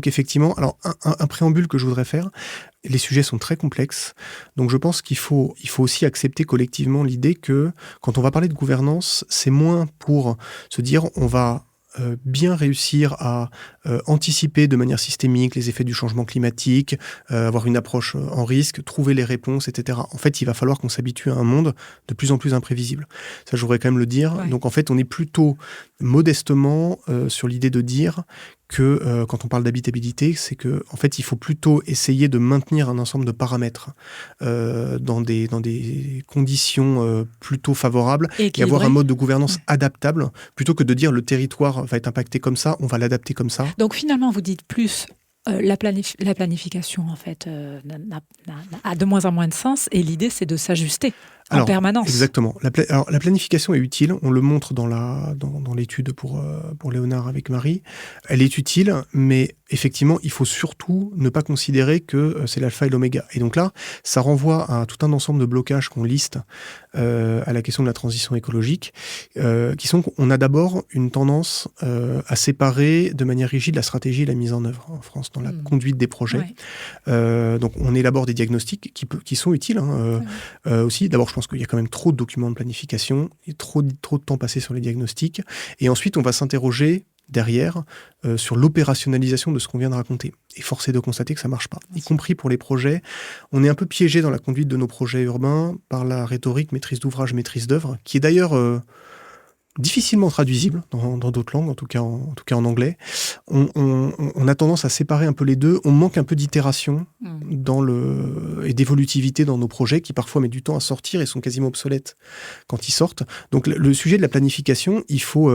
effectivement, alors un préambule que je voudrais faire, les sujets sont très complexes, donc je pense qu'il faut aussi accepter collectivement l'idée que quand on va parler de gouvernance, c'est moins pour se dire on va bien réussir à anticiper de manière systémique les effets du changement climatique, avoir une approche en risque, trouver les réponses, etc. En fait, il va falloir qu'on s'habitue à un monde de plus en plus imprévisible. Ça, je voudrais quand même le dire. Ouais. Donc, en fait, on est plutôt modestement sur l'idée de dire que quand on parle d'habitabilité, c'est que en fait, il faut plutôt essayer de maintenir un ensemble de paramètres dans des conditions plutôt favorables et avoir un mode de gouvernance adaptable, plutôt que de dire le territoire va être impacté comme ça, on va l'adapter comme ça. Donc finalement, vous dites plus la planification en fait a de moins en moins de sens, et l'idée c'est de s'ajuster en permanence. Exactement. La planification est utile, on le montre dans l'étude pour Léonard avec Marie. Elle est utile, mais effectivement, il faut surtout ne pas considérer que c'est l'alpha et l'oméga. Et donc là, ça renvoie à tout un ensemble de blocages qu'on liste à la question de la transition écologique, qui sont qu'on a d'abord une tendance à séparer de manière rigide la stratégie et la mise en œuvre en France dans la conduite des projets. Ouais. Donc on élabore des diagnostics qui sont utiles aussi. D'abord, je pense qu'il y a quand même trop de documents de planification, il y a trop de temps passé sur les diagnostics. Et ensuite, on va s'interroger derrière sur l'opérationnalisation de ce qu'on vient de raconter. Et force est de constater que ça ne marche pas, y compris pour les projets. On est un peu piégé dans la conduite de nos projets urbains par la rhétorique maîtrise d'ouvrage, maîtrise d'œuvre, qui est d'ailleurs difficilement traduisible dans d'autres langues, en tout cas en anglais. On a tendance à séparer un peu les deux. On manque un peu d'itération et d'évolutivité dans nos projets qui parfois mettent du temps à sortir et sont quasiment obsolètes quand ils sortent. Donc le sujet de la planification, il faut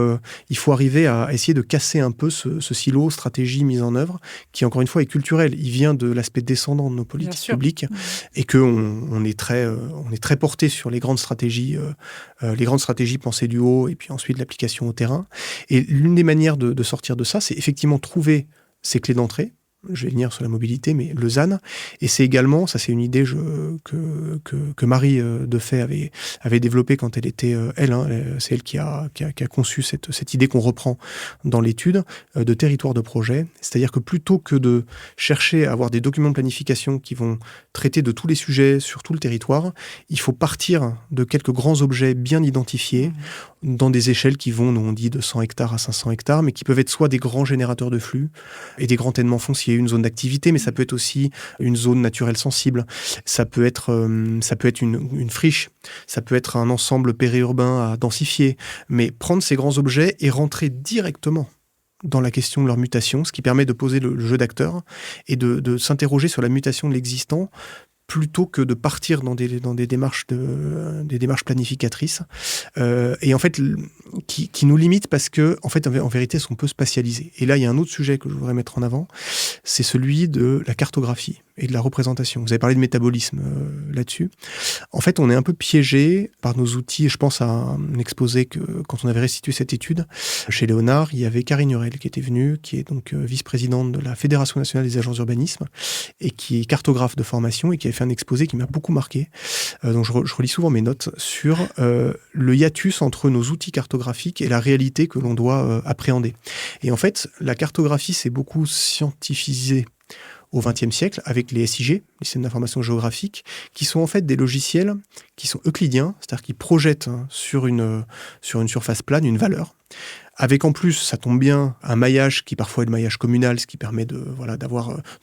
arriver à essayer de casser un peu ce silo stratégie mise en œuvre qui, encore une fois, est culturel. Il vient de l'aspect descendant de nos politiques publiques et qu'on est très porté sur les grandes stratégies pensées du haut et puis ensuite l'application au terrain. Et l'une des manières de sortir de ça, c'est effectivement trouver ces clés d'entrée. Je vais venir sur la mobilité, mais le ZAN. Et c'est également, ça c'est une idée que Marie Defay avait développée quand elle était, c'est elle qui a conçu cette idée qu'on reprend dans l'étude de territoire de projet. C'est-à-dire que plutôt que de chercher à avoir des documents de planification qui vont traiter de tous les sujets sur tout le territoire, il faut partir de quelques grands objets bien identifiés dans des échelles qui vont, nous on dit, de 100 hectares à 500 hectares, mais qui peuvent être soit des grands générateurs de flux et des grands tènements fonciers, une zone d'activité, mais ça peut être aussi une zone naturelle sensible. Ça peut être une friche, ça peut être un ensemble périurbain à densifier, mais prendre ces grands objets et rentrer directement dans la question de leur mutation, ce qui permet de poser le jeu d'acteurs et de s'interroger sur la mutation de l'existant plutôt que de partir dans des démarches planificatrices et en fait qui nous limitent parce que en fait en vérité elles sont peu spatialisées. Et là il y a un autre sujet que je voudrais mettre en avant, c'est celui de la cartographie et de la représentation. Vous avez parlé de métabolisme là-dessus. En fait, on est un peu piégé par nos outils. Je pense à un exposé que, quand on avait restitué cette étude, chez Léonard, il y avait Karine Hurel qui était venue, qui est donc vice-présidente de la Fédération nationale des agences d'urbanisme et qui est cartographe de formation et qui avait fait un exposé qui m'a beaucoup marqué. Donc je relis souvent mes notes sur le hiatus entre nos outils cartographiques et la réalité que l'on doit appréhender. Et en fait, la cartographie s'est beaucoup scientifisée au XXe siècle, avec les SIG, les systèmes d'information géographique, qui sont en fait des logiciels qui sont euclidiens, c'est-à-dire qui projettent sur une surface plane une valeur, avec en plus, ça tombe bien, un maillage qui parfois est le maillage communal, ce qui permet de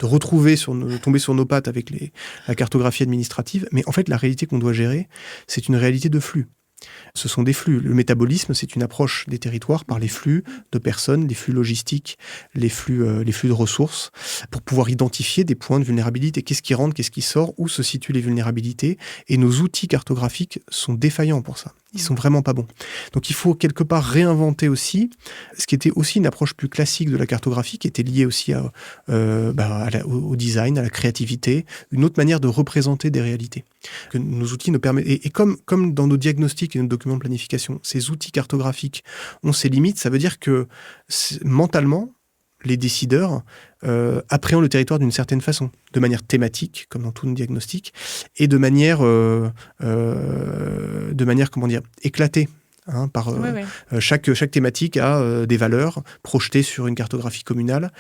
retrouver, tomber sur nos pattes avec la cartographie administrative. Mais en fait, la réalité qu'on doit gérer, c'est une réalité de flux. Ce sont des flux. Le métabolisme, c'est une approche des territoires par les flux de personnes, les flux logistiques, les flux de ressources, pour pouvoir identifier des points de vulnérabilité. Qu'est-ce qui rentre, qu'est-ce qui sort, où se situent les vulnérabilités. Et nos outils cartographiques sont défaillants pour ça. Ils sont vraiment pas bons. Donc il faut quelque part réinventer aussi ce qui était aussi une approche plus classique de la cartographie, qui était liée aussi au design, à la créativité, une autre manière de représenter des réalités. Que nos outils nous permettent, et comme dans nos diagnostics et nos documents de planification, ces outils cartographiques ont ces limites, ça veut dire que mentalement, les décideurs appréhendent le territoire d'une certaine façon, de manière thématique, comme dans tout diagnostic, et de manière éclatée. Chaque thématique a des valeurs projetées sur une cartographie communale,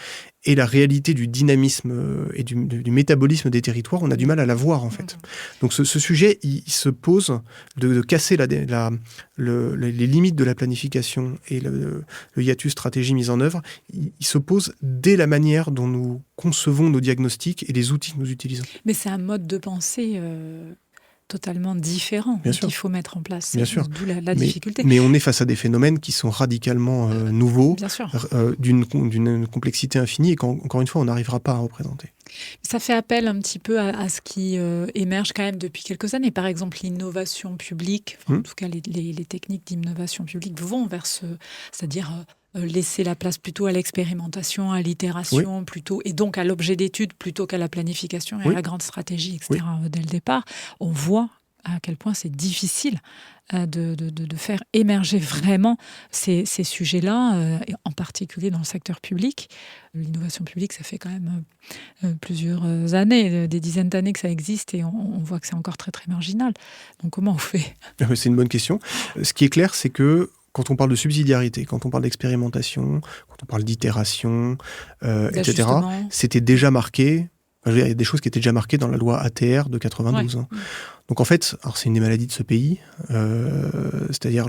et la réalité du dynamisme et du métabolisme des territoires, on a du mal à la voir en fait. Donc ce sujet, il se pose de casser les limites de la planification et le hiatus stratégie mise en œuvre. Il se pose dès la manière dont nous concevons nos diagnostics et les outils que nous utilisons. Mais c'est un mode de pensée totalement différent qu'il faut mettre en place. Bien sûr. D'où la difficulté. Mais on est face à des phénomènes qui sont radicalement nouveaux, d'une complexité infinie et qu'encore une fois, on n'arrivera pas à représenter. Ça fait appel un petit peu à ce qui émerge quand même depuis quelques années. Par exemple, l'innovation publique, en tout cas les techniques d'innovation publique vont vers c'est-à-dire laisser la place plutôt à l'expérimentation, à l'itération, plutôt, et donc à l'objet d'étude plutôt qu'à la planification et à la grande stratégie, etc. Dès le départ, on voit à quel point c'est difficile de faire émerger vraiment ces sujets-là, en particulier dans le secteur public. L'innovation publique, ça fait quand même plusieurs années, des dizaines d'années que ça existe, et on voit que c'est encore très, très marginal. Donc comment on fait ? C'est une bonne question. Ce qui est clair, c'est que quand on parle de subsidiarité, quand on parle d'expérimentation, quand on parle d'itération, etc., c'était déjà marqué. Il y a des choses qui étaient déjà marquées dans la loi ATR de 92. Donc en fait, alors c'est une des maladies de ce pays, c'est-à-dire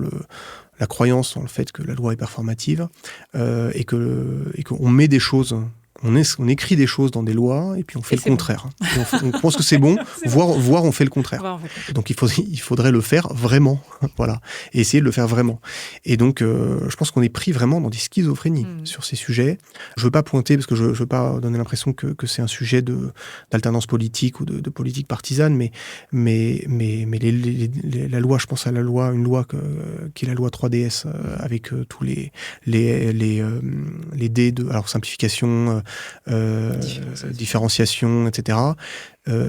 la croyance dans le fait que la loi est performative et qu'on met des choses on écrit des choses dans des lois et puis on fait le contraire. Bon. On pense que c'est bon, voire on fait le contraire. Donc il faudrait le faire vraiment, voilà, et essayer de le faire vraiment. Et donc je pense qu'on est pris vraiment dans des schizophrénies sur ces sujets. Je veux pas pointer parce que je veux pas donner l'impression que c'est un sujet d'alternance politique ou de politique partisane, mais la loi, je pense à une loi qui est la loi 3DS avec tous les dés de alors simplification, différenciation, etc.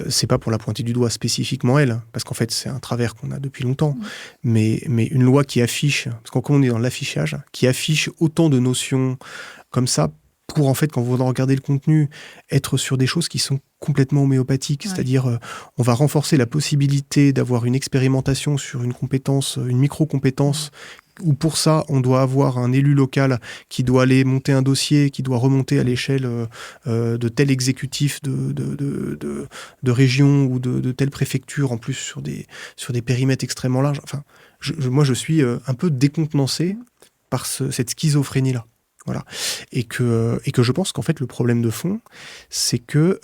C'est pas pour la pointer du doigt spécifiquement elle, parce qu'en fait c'est un travers qu'on a depuis longtemps, mais une loi qui affiche, parce qu'on est dans l'affichage, qui affiche autant de notions comme ça, pour en fait, quand vous regardez le contenu, être sur des choses qui sont complètement homéopathiques, c'est-à-dire on va renforcer la possibilité d'avoir une expérimentation sur une compétence, une micro-compétence, où pour ça, on doit avoir un élu local qui doit aller monter un dossier, qui doit remonter à l'échelle de tel exécutif de région ou de telle préfecture, en plus sur des périmètres extrêmement larges. Enfin, moi, je suis un peu décontenancé par cette schizophrénie-là. Voilà. Et que je pense qu'en fait, le problème de fond, c'est que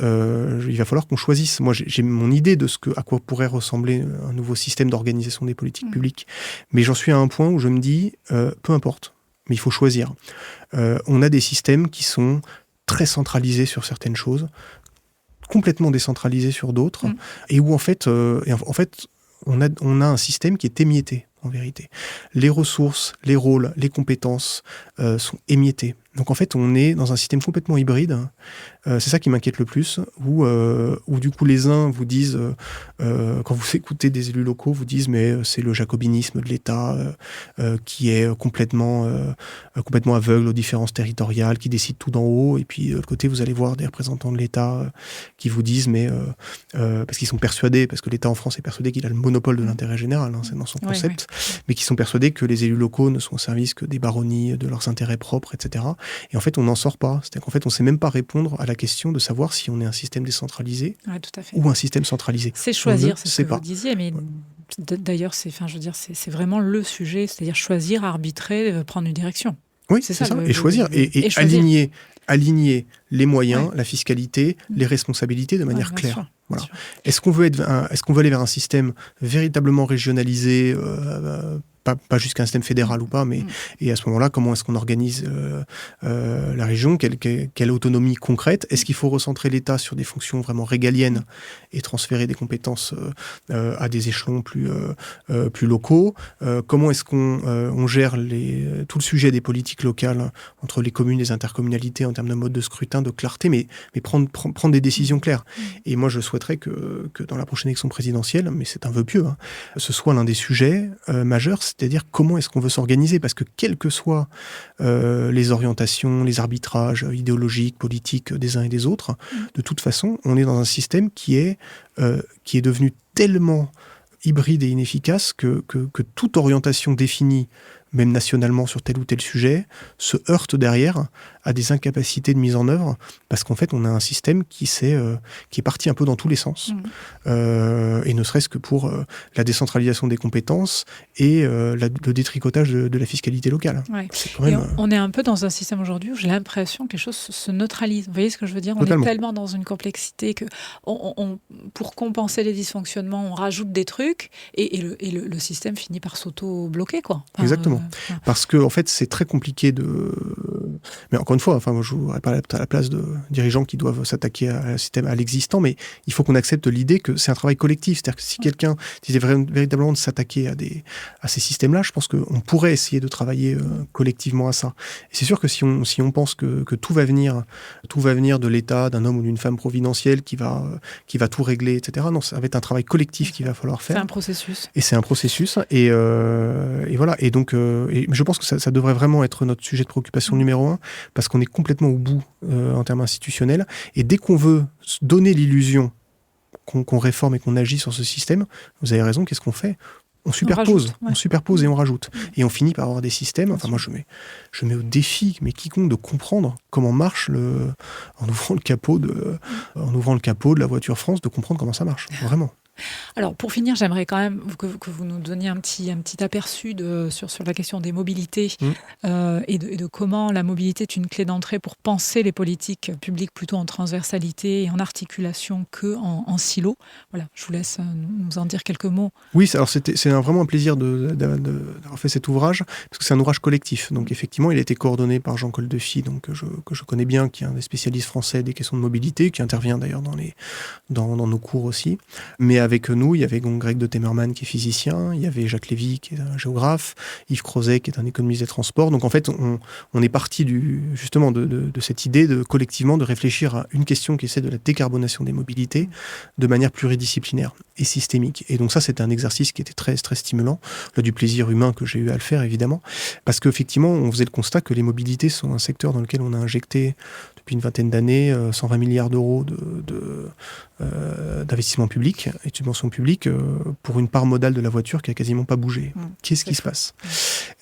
il va falloir qu'on choisisse. Moi, j'ai mon idée de à quoi pourrait ressembler un nouveau système d'organisation des politiques publiques. Mais j'en suis à un point où je me dis, peu importe, mais il faut choisir. On a des systèmes qui sont très centralisés sur certaines choses, complètement décentralisés sur d'autres, et où en fait, on a un système qui est émietté. En vérité. Les ressources, les rôles, les compétences sont émiettés. Donc en fait, on est dans un système complètement hybride. C'est ça qui m'inquiète le plus, où du coup les uns vous disent, quand vous écoutez des élus locaux, vous disent mais c'est le jacobinisme de l'État qui est complètement aveugle aux différences territoriales, qui décide tout d'en haut. Et puis de l'autre côté, vous allez voir des représentants de l'État qui vous disent mais parce qu'ils sont persuadés, parce que l'État en France est persuadé qu'il a le monopole de l'intérêt général, hein, c'est dans son concept, mais qui sont persuadés que les élus locaux ne sont au service que des baronnies, de leurs intérêts propres, etc. Et en fait, on n'en sort pas. C'est-à-dire qu'en fait, on ne sait même pas répondre à la question de savoir si on est un système décentralisé ou un système centralisé. C'est choisir, c'est ce que vous disiez, mais d'ailleurs, c'est vraiment le sujet, c'est-à-dire choisir, arbitrer, prendre une direction. Oui, c'est ça. Et choisir. Et aligner les moyens, la fiscalité, les responsabilités de manière claire. Voilà. Est-ce qu'on veut aller vers un système véritablement régionalisé, pas jusqu'à un système fédéral ou pas, mais et à ce moment-là, comment est-ce qu'on organise la région, quelle autonomie concrète? Est-ce qu'il faut recentrer l'État sur des fonctions vraiment régaliennes et transférer des compétences à des échelons plus locaux? Comment est-ce qu'on gère tout le sujet des politiques locales entre les communes, les intercommunalités en termes de mode de scrutin, de clarté, mais prendre des décisions claires. Et moi, je souhaiterais que dans la prochaine élection présidentielle, mais c'est un vœu pieux, hein, ce soit l'un des sujets majeurs, c'est-à-dire comment est-ce qu'on veut s'organiser, parce que quelles que soient les orientations, les arbitrages idéologiques, politiques des uns et des autres, de toute façon, on est dans un système qui est devenu tellement hybride et inefficace que toute orientation définie, même nationalement sur tel ou tel sujet, se heurte derrière à des incapacités de mise en œuvre, parce qu'en fait, on a un système qui est parti un peu dans tous les sens, et ne serait-ce que pour la décentralisation des compétences et le détricotage de la fiscalité locale. Ouais. On est un peu dans un système aujourd'hui où j'ai l'impression que les choses se neutralisent. Vous voyez ce que je veux dire ? Totalement. On est tellement dans une complexité que pour compenser les dysfonctionnements, on rajoute des trucs, et le système finit par s'auto-bloquer, quoi. Enfin, exactement. Parce que en fait, c'est très compliqué Mais encore une fois, moi, je ne voudrais pas à la place de dirigeants qui doivent s'attaquer à l'existant, mais il faut qu'on accepte l'idée que c'est un travail collectif. C'est-à-dire que si quelqu'un disait véritablement de s'attaquer à ces systèmes-là, je pense qu'on pourrait essayer de travailler collectivement à ça. Et c'est sûr que si on pense que tout va venir de l'État, d'un homme ou d'une femme providentielle qui va tout régler, etc. Non, ça va être un travail collectif qu'il va falloir faire. C'est un processus. Et c'est un processus. Et voilà. Et donc, je pense que ça devrait vraiment être notre sujet de préoccupation numéro 1, parce qu'on est complètement au bout en termes institutionnels. Et dès qu'on veut donner l'illusion qu'on réforme et qu'on agit sur ce système, vous avez raison, qu'est-ce qu'on fait ? On superpose et on rajoute. Et on finit par avoir des systèmes. Enfin, moi, je mets au défi, mais quiconque, de comprendre comment marche en ouvrant le capot de la voiture France, de comprendre comment ça marche, vraiment. Alors, pour finir, j'aimerais quand même que vous nous donniez un petit aperçu sur la question des mobilités et de comment la mobilité est une clé d'entrée pour penser les politiques publiques plutôt en transversalité et en articulation qu'en silo. Voilà, je vous laisse nous en dire quelques mots. Oui, alors c'est vraiment un plaisir d'avoir fait cet ouvrage, parce que c'est un ouvrage collectif. Donc effectivement, il a été coordonné par Jean Coldefy, donc, que je connais bien, qui est un des spécialistes français des questions de mobilité, qui intervient d'ailleurs dans nos cours aussi. Mais avec nous, il y avait donc Greg de Temerman, qui est physicien, il y avait Jacques Lévy, qui est un géographe, Yves Crozet, qui est un économiste des transports. Donc en fait, on est parti justement de cette idée collectivement de réfléchir à une question qui est celle de la décarbonation des mobilités de manière pluridisciplinaire et systémique. Et donc ça, c'était un exercice qui était très, très stimulant, là, du plaisir humain que j'ai eu à le faire, évidemment, parce qu'effectivement, on faisait le constat que les mobilités sont un secteur dans lequel on a injecté depuis une vingtaine d'années 120 milliards d'euros d'investissement public et de subventions publiques pour une part modale de la voiture qui a quasiment pas bougé. Qu'est-ce qui se passe ?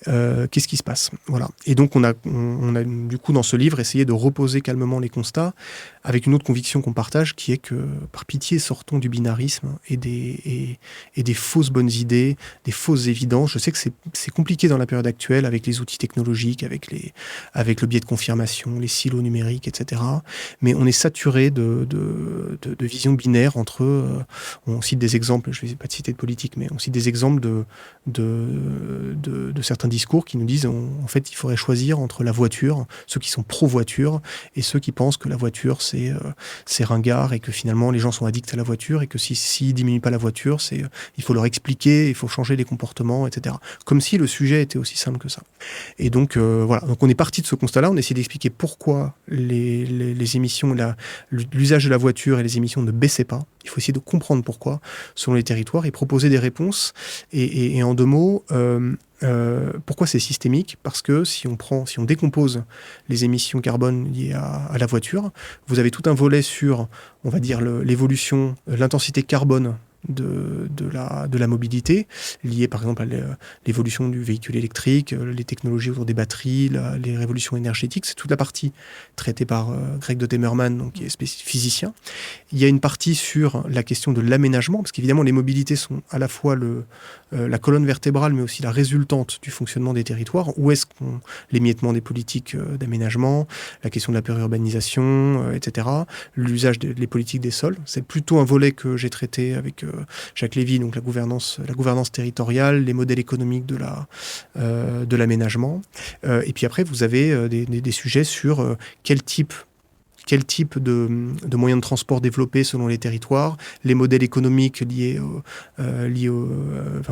Qu'est-ce qui se passe ? Voilà. Et donc on a du coup dans ce livre essayé de reposer calmement les constats avec une autre conviction qu'on partage, qui est que par pitié sortons du binarisme et des fausses bonnes idées, des fausses évidences. Je sais que c'est compliqué dans la période actuelle avec les outils technologiques, avec le biais de confirmation, les silos numériques, etc. Mais on est saturé de visions binaires entre on cite des exemples, je ne vais pas citer de politique, mais on cite des exemples de certains discours qui nous disent en fait il faudrait choisir entre la voiture, ceux qui sont pro-voiture, et ceux qui pensent que la voiture c'est ringard et que finalement les gens sont addicts à la voiture et que s'ils diminuent pas la voiture, il faut leur expliquer, il faut changer les comportements, etc. Comme si le sujet était aussi simple que ça. Et donc voilà, donc on est parti de ce constat-là, on a essayé d'expliquer pourquoi les émissions, l'usage de la voiture et les émissions ne baissaient pas. Il faut essayer de comprendre pourquoi selon les territoires et proposer des réponses. Et en deux mots, pourquoi c'est systémique ? Parce que si on décompose les émissions carbone liées à la voiture, vous avez tout un volet sur, on va dire, l'évolution, l'intensité carbone de la mobilité, liée par exemple à l'évolution du véhicule électrique, les technologies autour des batteries, les révolutions énergétiques. C'est toute la partie traitée par Greg de Temerman, donc, qui est physicien. Il y a une partie sur la question de l'aménagement, parce qu'évidemment les mobilités sont à la fois la colonne vertébrale, mais aussi la résultante du fonctionnement des territoires. Où est-ce l'émiettement des politiques d'aménagement, la question de la périurbanisation, etc., l'usage des politiques des sols. C'est plutôt un volet que j'ai traité avec Jacques Lévy, donc la gouvernance territoriale, les modèles économiques de l'aménagement. Et puis après, vous avez des sujets sur quel type de moyens de transport développés selon les territoires, les modèles économiques liés aux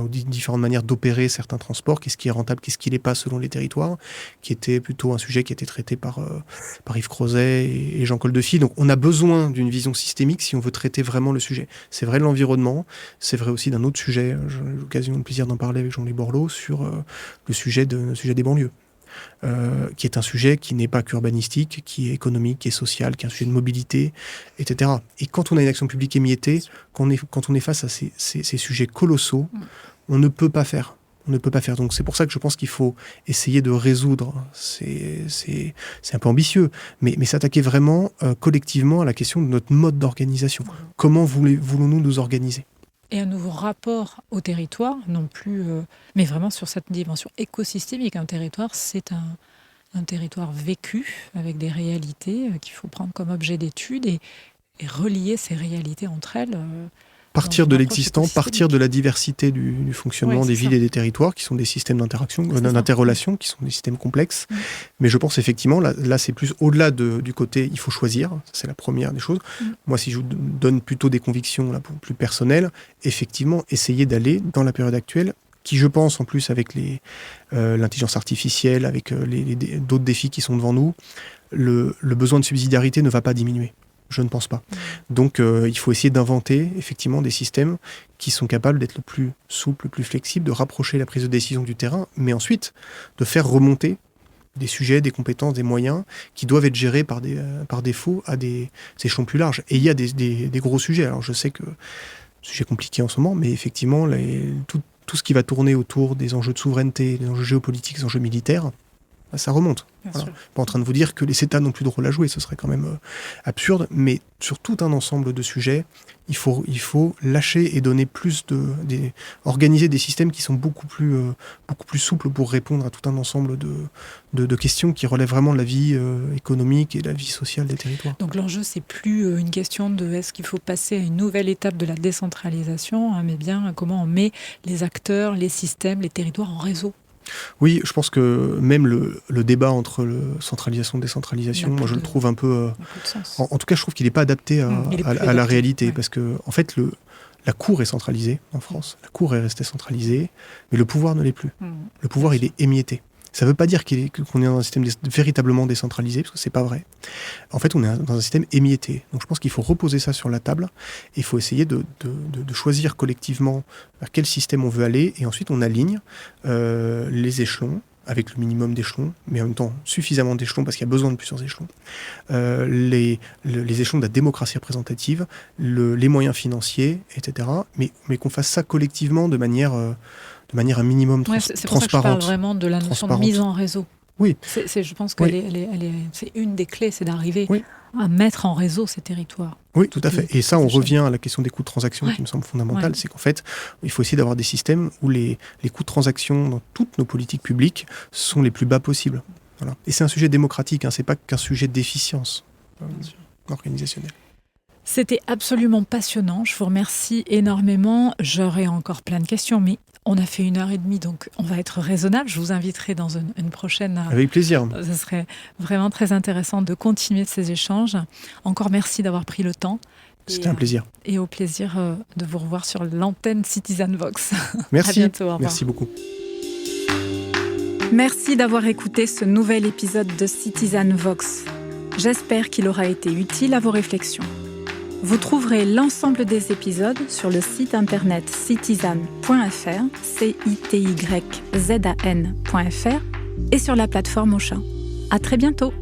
différentes manières d'opérer certains transports, qu'est-ce qui est rentable, qu'est-ce qui l'est pas selon les territoires, qui était plutôt un sujet qui était traité par Yves Crozet et Jean Coldefy. Donc on a besoin d'une vision systémique si on veut traiter vraiment le sujet. C'est vrai de l'environnement, c'est vrai aussi d'un autre sujet, j'ai eu l'occasion, le plaisir d'en parler avec Jean-Louis Borloo, sur le sujet des banlieues. Qui est un sujet qui n'est pas qu'urbanistique, qui est économique, qui est social, qui est un sujet de mobilité, etc. Et quand on a une action publique émiettée, quand on est face à ces sujets colossaux, on ne peut pas faire. Donc c'est pour ça que je pense qu'il faut essayer de résoudre. C'est un peu ambitieux, mais s'attaquer vraiment collectivement à la question de notre mode d'organisation. Comment voulons-nous nous organiser ? Et un nouveau rapport au territoire, non plus, mais vraiment sur cette dimension écosystémique. Un territoire, c'est un territoire vécu, avec des réalités qu'il faut prendre comme objet d'étude et relier ces réalités entre elles. Partir de l'existant, partir de la diversité du fonctionnement des villes et des territoires, qui sont des systèmes d'interaction, d'interrelation, qui sont des systèmes complexes. Mais je pense effectivement, là c'est plus au-delà du côté, il faut choisir, c'est la première des choses. Moi, si je vous donne plutôt des convictions là, plus personnelles, effectivement, essayer d'aller dans la période actuelle, qui je pense en plus avec l'intelligence artificielle, avec d'autres défis qui sont devant nous, le besoin de subsidiarité ne va pas diminuer. Je ne pense pas. Donc, il faut essayer d'inventer effectivement des systèmes qui sont capables d'être le plus souple, le plus flexible, de rapprocher la prise de décision du terrain, mais ensuite de faire remonter des sujets, des compétences, des moyens qui doivent être gérés par défaut à des échelons plus larges. Et il y a des gros sujets. Alors, je sais que sujet compliqué en ce moment, mais effectivement, tout ce qui va tourner autour des enjeux de souveraineté, des enjeux géopolitiques, des enjeux militaires, ça remonte. Voilà. Pas en train de vous dire que les États n'ont plus de rôle à jouer, ce serait quand même absurde, mais sur tout un ensemble de sujets, il faut lâcher et donner organiser des systèmes qui sont beaucoup plus souples pour répondre à tout un ensemble de questions qui relèvent vraiment de la vie économique et de la vie sociale des territoires. Donc l'enjeu, c'est plus une question de est-ce qu'il faut passer à une nouvelle étape de la décentralisation, mais bien comment on met les acteurs, les systèmes, les territoires en réseau. Oui, je pense que même le débat entre centralisation et décentralisation, moi je le trouve un peu... En tout cas, je trouve qu'il n'est pas adapté à la réalité, parce que en fait, la Cour est centralisée en France, la Cour est restée centralisée, mais le pouvoir ne l'est plus. Le pouvoir, il est émietté. Ça ne veut pas dire qu'on est dans un système véritablement décentralisé, parce que c'est pas vrai. En fait, on est dans un système émietté. Donc je pense qu'il faut reposer ça sur la table, et il faut essayer de choisir collectivement vers quel système on veut aller, et ensuite on aligne les échelons, avec le minimum d'échelons, mais en même temps suffisamment d'échelons, parce qu'il y a besoin de plusieurs échelons, les échelons de la démocratie représentative, les moyens financiers, etc. Mais qu'on fasse ça collectivement de manière un minimum transparente. C'est pour ça que je parle vraiment de la notion de mise en réseau. Oui. Je pense que c'est une des clés, c'est d'arriver à mettre en réseau ces territoires. Oui, tout à fait. Et ça, on revient à la question des coûts de transaction qui me semble fondamentale. C'est qu'en fait, il faut essayer d'avoir des systèmes où les coûts de transaction dans toutes nos politiques publiques sont les plus bas possibles. Voilà. Et c'est un sujet démocratique, c'est pas qu'un sujet d'efficience organisationnelle. C'était absolument passionnant. Je vous remercie énormément. J'aurais encore plein de questions, mais on a fait 1h30, donc on va être raisonnable. Je vous inviterai dans une prochaine... Avec plaisir. Ce serait vraiment très intéressant de continuer ces échanges. Encore merci d'avoir pris le temps. C'était un plaisir. Et au plaisir de vous revoir sur l'antenne Citizen Vox. Merci. À bientôt. Au revoir. Merci beaucoup. Merci d'avoir écouté ce nouvel épisode de Citizen Vox. J'espère qu'il aura été utile à vos réflexions. Vous trouverez l'ensemble des épisodes sur le site internet citizen.fr, cityzan.fr, et sur la plateforme Ocha. À très bientôt.